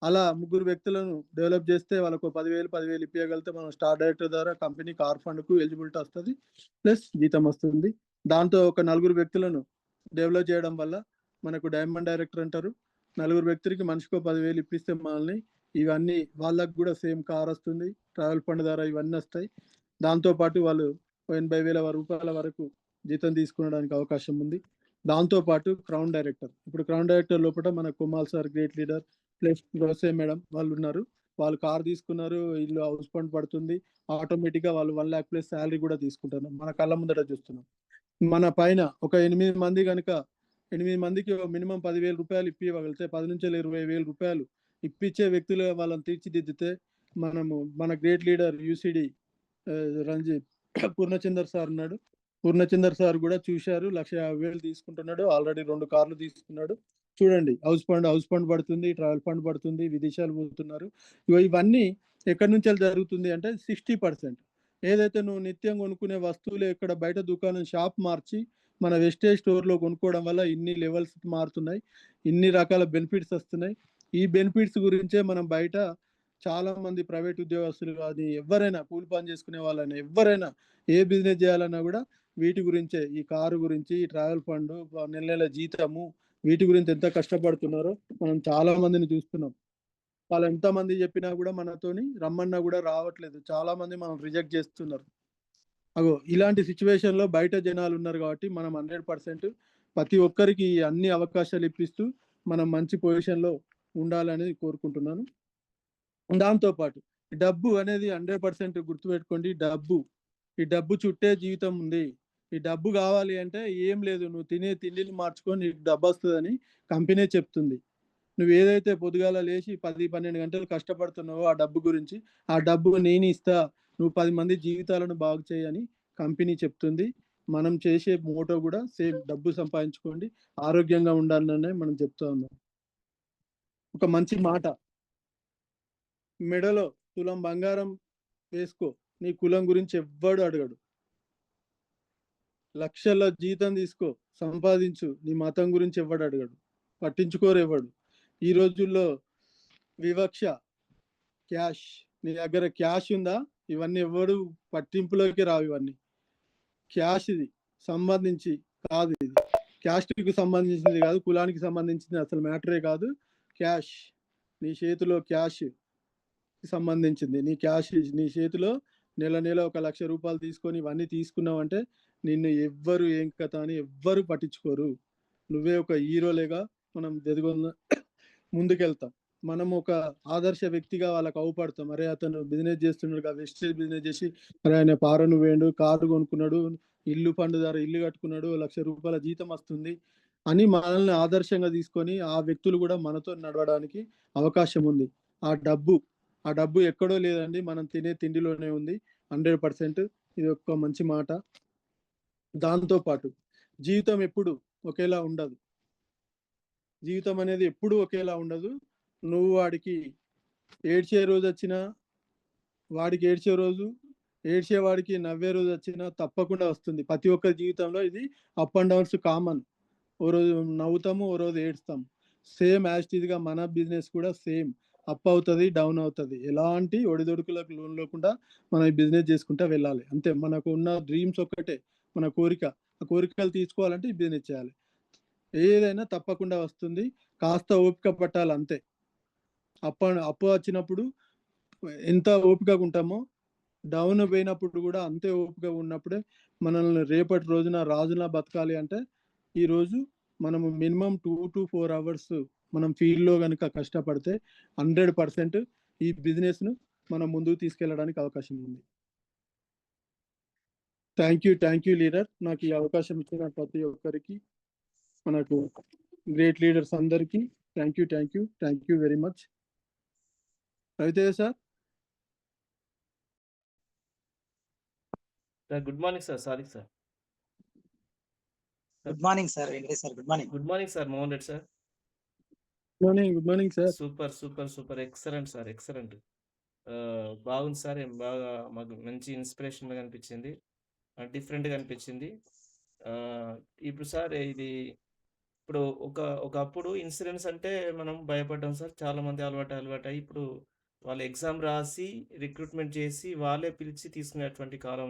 అలా ముగ్గురు వ్యక్తులను డెవలప్ చేస్తే వాళ్ళకు 10,000 ఇప్పగలిగితే మనం స్టార్ డైరెక్టర్ ద్వారా కంపెనీ కార్ ఫండ్కు ఎలిజిబిలిటీ వస్తుంది, ప్లస్ జీతం వస్తుంది. దాంతో ఒక 4 వ్యక్తులను డెవలప్ చేయడం వల్ల మనకు డైమండ్ డైరెక్టర్ అంటారు. 4 వ్యక్తులకి మనిషికో 10,000 ఇప్పిస్తే మనల్ని ఇవన్నీ వాళ్ళకు కూడా సేమ్ కార్ వస్తుంది, ట్రావెల్ ఫండ్ ద్వారా ఇవన్నీ వస్తాయి. దాంతోపాటు వాళ్ళు 80,000 రూపాయల వరకు జీతం తీసుకునడానికి అవకాశం ఉంది. దాంతోపాటు క్రౌన్ డైరెక్టర్, ఇప్పుడు క్రౌన్ డైరెక్టర్ లోపల మన Kumal sir great leader plus Rose madam వాళ్ళు ఉన్నారు. వాళ్ళు కార్ తీసుకున్నారు, ఇల్లు హౌస్ ఫండ్ పడుతుంది, ఆటోమేటిక్గా వాళ్ళు 1 lakh ప్లస్ శాలరీ కూడా తీసుకుంటున్నారు. మన కళ్ళ ముందట చూస్తున్నాం. మన పైన ఒక 8 మంది కనుక 8 మందికి మినిమం 10,000 రూపాయలు ఇవ్వగలిగితే 10 నుంచి 20,000 రూపాయలు ఇప్పించే వ్యక్తులు వాళ్ళని తీర్చిదిద్దితే మనము మన great leader UCD Ranjith Purnachandar sir ఉన్నాడు. పూర్ణచందర్ సార్ కూడా చూశారు, 1,50,000 తీసుకుంటున్నాడు, ఆల్రెడీ 2 కార్లు తీసుకున్నాడు. చూడండి, హౌస్ ఫండ్ పడుతుంది, ట్రావెల్ ఫండ్ పడుతుంది, విదేశాలు పోతున్నారు. ఇవన్నీ ఎక్కడి నుంచి జరుగుతుంది అంటే 60%. ఏదైతే నువ్వు నిత్యం కొనుక్కునే వస్తువులు ఎక్కడ బయట దుకాణం షాప్ మార్చి మన వెస్టేజ్ స్టోర్లో కొనుక్కోవడం వల్ల ఇన్ని లెవెల్స్ మారుతున్నాయి, ఇన్ని రకాల బెనిఫిట్స్ వస్తున్నాయి. ఈ బెనిఫిట్స్ గురించే మనం బయట చాలా మంది ప్రైవేట్ ఉద్యోగస్తులు కానీ ఎవరైనా కూలి పని చేసుకునే వాళ్ళైనా ఎవరైనా ఏ బిజినెస్ చేయాలన్నా కూడా వీటి గురించే, ఈ కారు గురించి, ఈ ట్రావెల్ ఫండ్, నెల జీతము, వీటి గురించి ఎంత కష్టపడుతున్నారో మనం చాలా మందిని చూస్తున్నాం. వాళ్ళు ఎంతమంది చెప్పినా కూడా మనతోని రమ్మన్నా కూడా రావట్లేదు. చాలా మంది మనం రిజెక్ట్ చేస్తున్నారు. అగో ఇలాంటి సిచ్యువేషన్లో బయట జనాలు ఉన్నారు కాబట్టి మనం 100% ప్రతి ఒక్కరికి అన్ని అవకాశాలు ఇప్పిస్తూ మనం మంచి పొజిషన్లో ఉండాలని కోరుకుంటున్నాను. దాంతోపాటు డబ్బు అనేది 100% గుర్తుపెట్టుకోండి. ఈ డబ్బు చుట్టే జీవితం ఉంది. ఈ డబ్బు కావాలి అంటే ఏం లేదు, నువ్వు తినే తిండిని మార్చుకొని నీకు డబ్బు వస్తుందని కంపెనీ చెప్తుంది. నువ్వు ఏదైతే పొద్దుగాల లేచి 10-12 గంటలు కష్టపడుతున్నావో ఆ డబ్బు గురించి, ఆ డబ్బు నేను ఇస్తా, నువ్వు 10 మంది జీవితాలను బాగు చేయని కంపెనీ చెప్తుంది. మనం చేసే మోటో కూడా సేమ్, డబ్బు సంపాదించుకోండి, ఆరోగ్యంగా ఉండాలనే మనం చెప్తా ఉన్నాం. ఒక మంచి మాట, మెడలో తులం బంగారం వేసుకో, నీ కులం గురించి ఎవ్వడు అడగడు. లక్షల జీతం తీసుకో, సంపాదించు, నీ మతం గురించి ఎవ్వడు అడగడు, పట్టించుకోరు ఎవడు. ఈ రోజుల్లో వివక్ష, క్యాష్, నీ దగ్గర క్యాష్ ఉందా, ఇవన్నీ ఎవడు పట్టింపులోకి రావు. ఇవన్నీ క్యాష్ ఇది సంబంధించి కాదు, ఇది క్యాస్ట్కి సంబంధించింది కాదు, కులానికి సంబంధించింది అసలు మ్యాటరే కాదు. క్యాష్ నీ చేతిలో, క్యాష్ సంబంధించింది, నీ క్యాష్ నీ చేతిలో నెల 1 లక్ష రూపాయలు తీసుకొని ఇవన్నీ తీసుకున్నావంటే నిన్ను ఎవ్వరు ఏం కథ అని ఎవ్వరు పట్టించుకోరు. నువ్వే ఒక హీరోలేగా మనం ముందుకెళ్తాం. మనం ఒక ఆదర్శ వ్యక్తిగా వాళ్ళకి అవుపడతాం. అరే అతను బిజినెస్ చేస్తున్నాడు, వెస్టేజ్ బిజినెస్ చేసి అరే ఆయన పారను వేయండు, కారు కొనుక్కున్నాడు, ఇల్లు ఫండ్ ద్వారా ఇల్లు కట్టుకున్నాడు, 1 లక్ష రూపాయల జీతం వస్తుంది అని మనల్ని ఆదర్శంగా తీసుకొని ఆ వ్యక్తులు కూడా మనతో నడవడానికి అవకాశం ఉంది. ఆ డబ్బు ఎక్కడో లేదండి, మనం తినే తిండిలోనే ఉంది 100%. ఇది ఒక మంచి మాట. దాంతోపాటు జీవితం ఎప్పుడు ఒకేలా ఉండదు. జీవితం అనేది ఎప్పుడు ఒకేలా ఉండదు. నువ్వు వాడికి ఏడ్చే రోజు వచ్చినా, వాడికి ఏడ్చే రోజు, ఏడ్చేవాడికి నవ్వే రోజు వచ్చినా తప్పకుండా వస్తుంది. ప్రతి ఒక్క జీవితంలో ఇది అప్ అండ్ డౌన్స్ కామన్. ఓ రోజు నవ్వుతాము, ఓ రోజు ఏడుస్తాము. సేమ్ యాస్టీజ్గా మన బిజినెస్ కూడా సేమ్ అప్ అవుతుంది, డౌన్ అవుతుంది. ఎలాంటి ఒడిదొడుకులకు లోన్ లేకుండా మనం ఈ బిజినెస్ చేసుకుంటూ వెళ్ళాలి. అంతే, మనకు ఉన్న డ్రీమ్స్ ఒక్కటే, మన కోరిక. ఆ కోరికలు తీసుకోవాలంటే ఈ బిజినెస్ చేయాలి. ఏదైనా తప్పకుండా వస్తుంది, కాస్త ఓపిక పట్టాలి అంతే. అప్పు వచ్చినప్పుడు ఎంత ఓపికగా ఉంటామో, డౌన్ పోయినప్పుడు కూడా అంతే ఓపికగా ఉన్నప్పుడే మనల్ని రేపటి రోజున రాజులా బతకాలి అంటే ఈరోజు మనము మినిమం 2 to 4 hours మనం ఫీల్డ్లో కనుక కష్టపడితే 100% ఈ బిజినెస్ను మనం ముందుకు తీసుకెళ్ళడానికి అవకాశం ఉంది. థ్యాంక్ యూ లీడర్, నాకు ఈ అవకాశం ఇచ్చిన ప్రతి ఒక్కరికి, మనకు గ్రేట్ లీడర్స్ అందరికీ thank you very much. Raviteja sir. Sir good morning sir. Sadiq sir. Good morning sir Venkatesh sir. Good morning. Good morning sir. Mohan Reddy sir. Good morning sir. Super super super excellent sir. Excellent. బాగుంది సార్. బాగా మాకు మంచి ఇన్స్పిరేషన్గా అనిపించింది, డిఫరెంట్గా అనిపించింది. ఇప్పుడు సార్ ఇది ఇప్పుడు ఒకప్పుడు ఇన్సూరెన్స్ అంటే మనం భయపడ్డాం సార్. చాలా మంది అలవాటు ఇప్పుడు వాళ్ళు ఎగ్జామ్ రాసి రిక్రూట్మెంట్ చేసి వాళ్ళే పిలిచి తీసుకునేటువంటి కాలం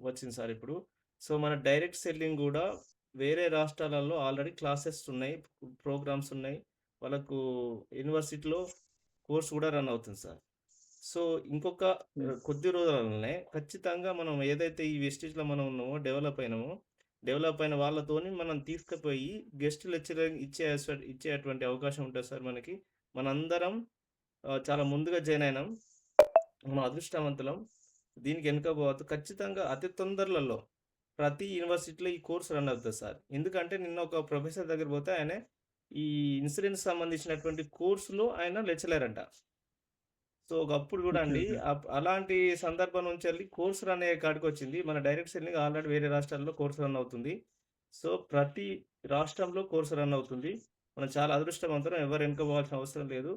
వచ్చింది సార్ ఇప్పుడు. సో మన డైరెక్ట్ సెల్లింగ్ కూడా వేరే రాష్ట్రాలలో ఆల్రెడీ క్లాసెస్ ఉన్నాయి, ప్రోగ్రామ్స్ ఉన్నాయి, వాళ్ళకు యూనివర్సిటీలో కోర్స్ కూడా రన్ అవుతుంది సార్. సో ఇంకొక కొద్ది రోజులనే ఖచ్చితంగా మనం ఏదైతే ఈ వెస్టేజ్లో మనం ఉన్నామో డెవలప్ అయిన వాళ్ళతోని మనం తీసుకుపోయి గెస్ట్ లెక్చరర్ ఇచ్చేటువంటి అవకాశం ఉంటుంది సార్ మనకి. మనందరం చాలా ముందుగా జాయిన్ అయినాం, మనం అదృష్టవంతులం. దీనికి వెనుకపోవద్దు. ఖచ్చితంగా అతి తొందరలలో ప్రతి యూనివర్సిటీలో ఈ కోర్స్ రన్ అవుతుంది సార్. ఎందుకంటే నిన్న ఒక ప్రొఫెసర్ దగ్గర పోతే ఆయన ఈ ఇన్సూరెన్స్ సంబంధించినటువంటి కోర్సులో ఆయన లెక్చరర్ అంట. సో ఒకప్పుడు కూడా అండి అలాంటి సందర్భం నుంచి వెళ్ళి కోర్సు రన్ అయ్యే కాడికి వచ్చింది. మన డైరెక్ట్ సెల్లింగ్ ఆల్రెడీ వేరే రాష్ట్రాల్లో కోర్సు రన్ అవుతుంది. సో ప్రతి రాష్ట్రంలో కోర్సు రన్ అవుతుంది. మనం చాలా అదృష్టవంతులం. ఎవరు వెనుకపోవాల్సిన అవసరం లేదు.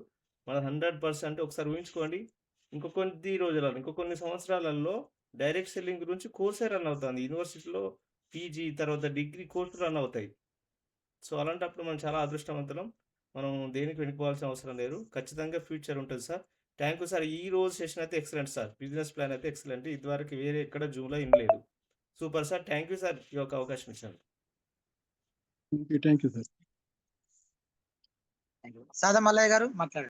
మన 100% ఒకసారి ఊహించుకోండి. ఇంకో కొన్ని సంవత్సరాలలో డైరెక్ట్ సెల్లింగ్ గురించి కోర్సే రన్ అవుతుంది. యూనివర్సిటీలో పీజీ తర్వాత డిగ్రీ కోర్సులు రన్ అవుతాయి. సో అలాంటప్పుడు మనం చాలా అదృష్టవంతులం. మనం దేనికి వెనుకోవాల్సిన అవసరం లేదు. ఖచ్చితంగా ఫ్యూచర్ ఉంటుంది సార్. Thank you sir. ఈ రోజు సెషన్ అయితే ఎక్సలెంట్ సార్. బిజినెస్ ప్లాన్ అయితే ఎక్సలెంట్. ఇదివరకు వేరే ఎక్కడ జూమ్లో వినలేదు. Super sir. Thank you sir ఈ యొక్క అవకాశం ఇచ్చారు. Thank you sir. సాదా మల్లయ్య గారు మాట్లాడండి.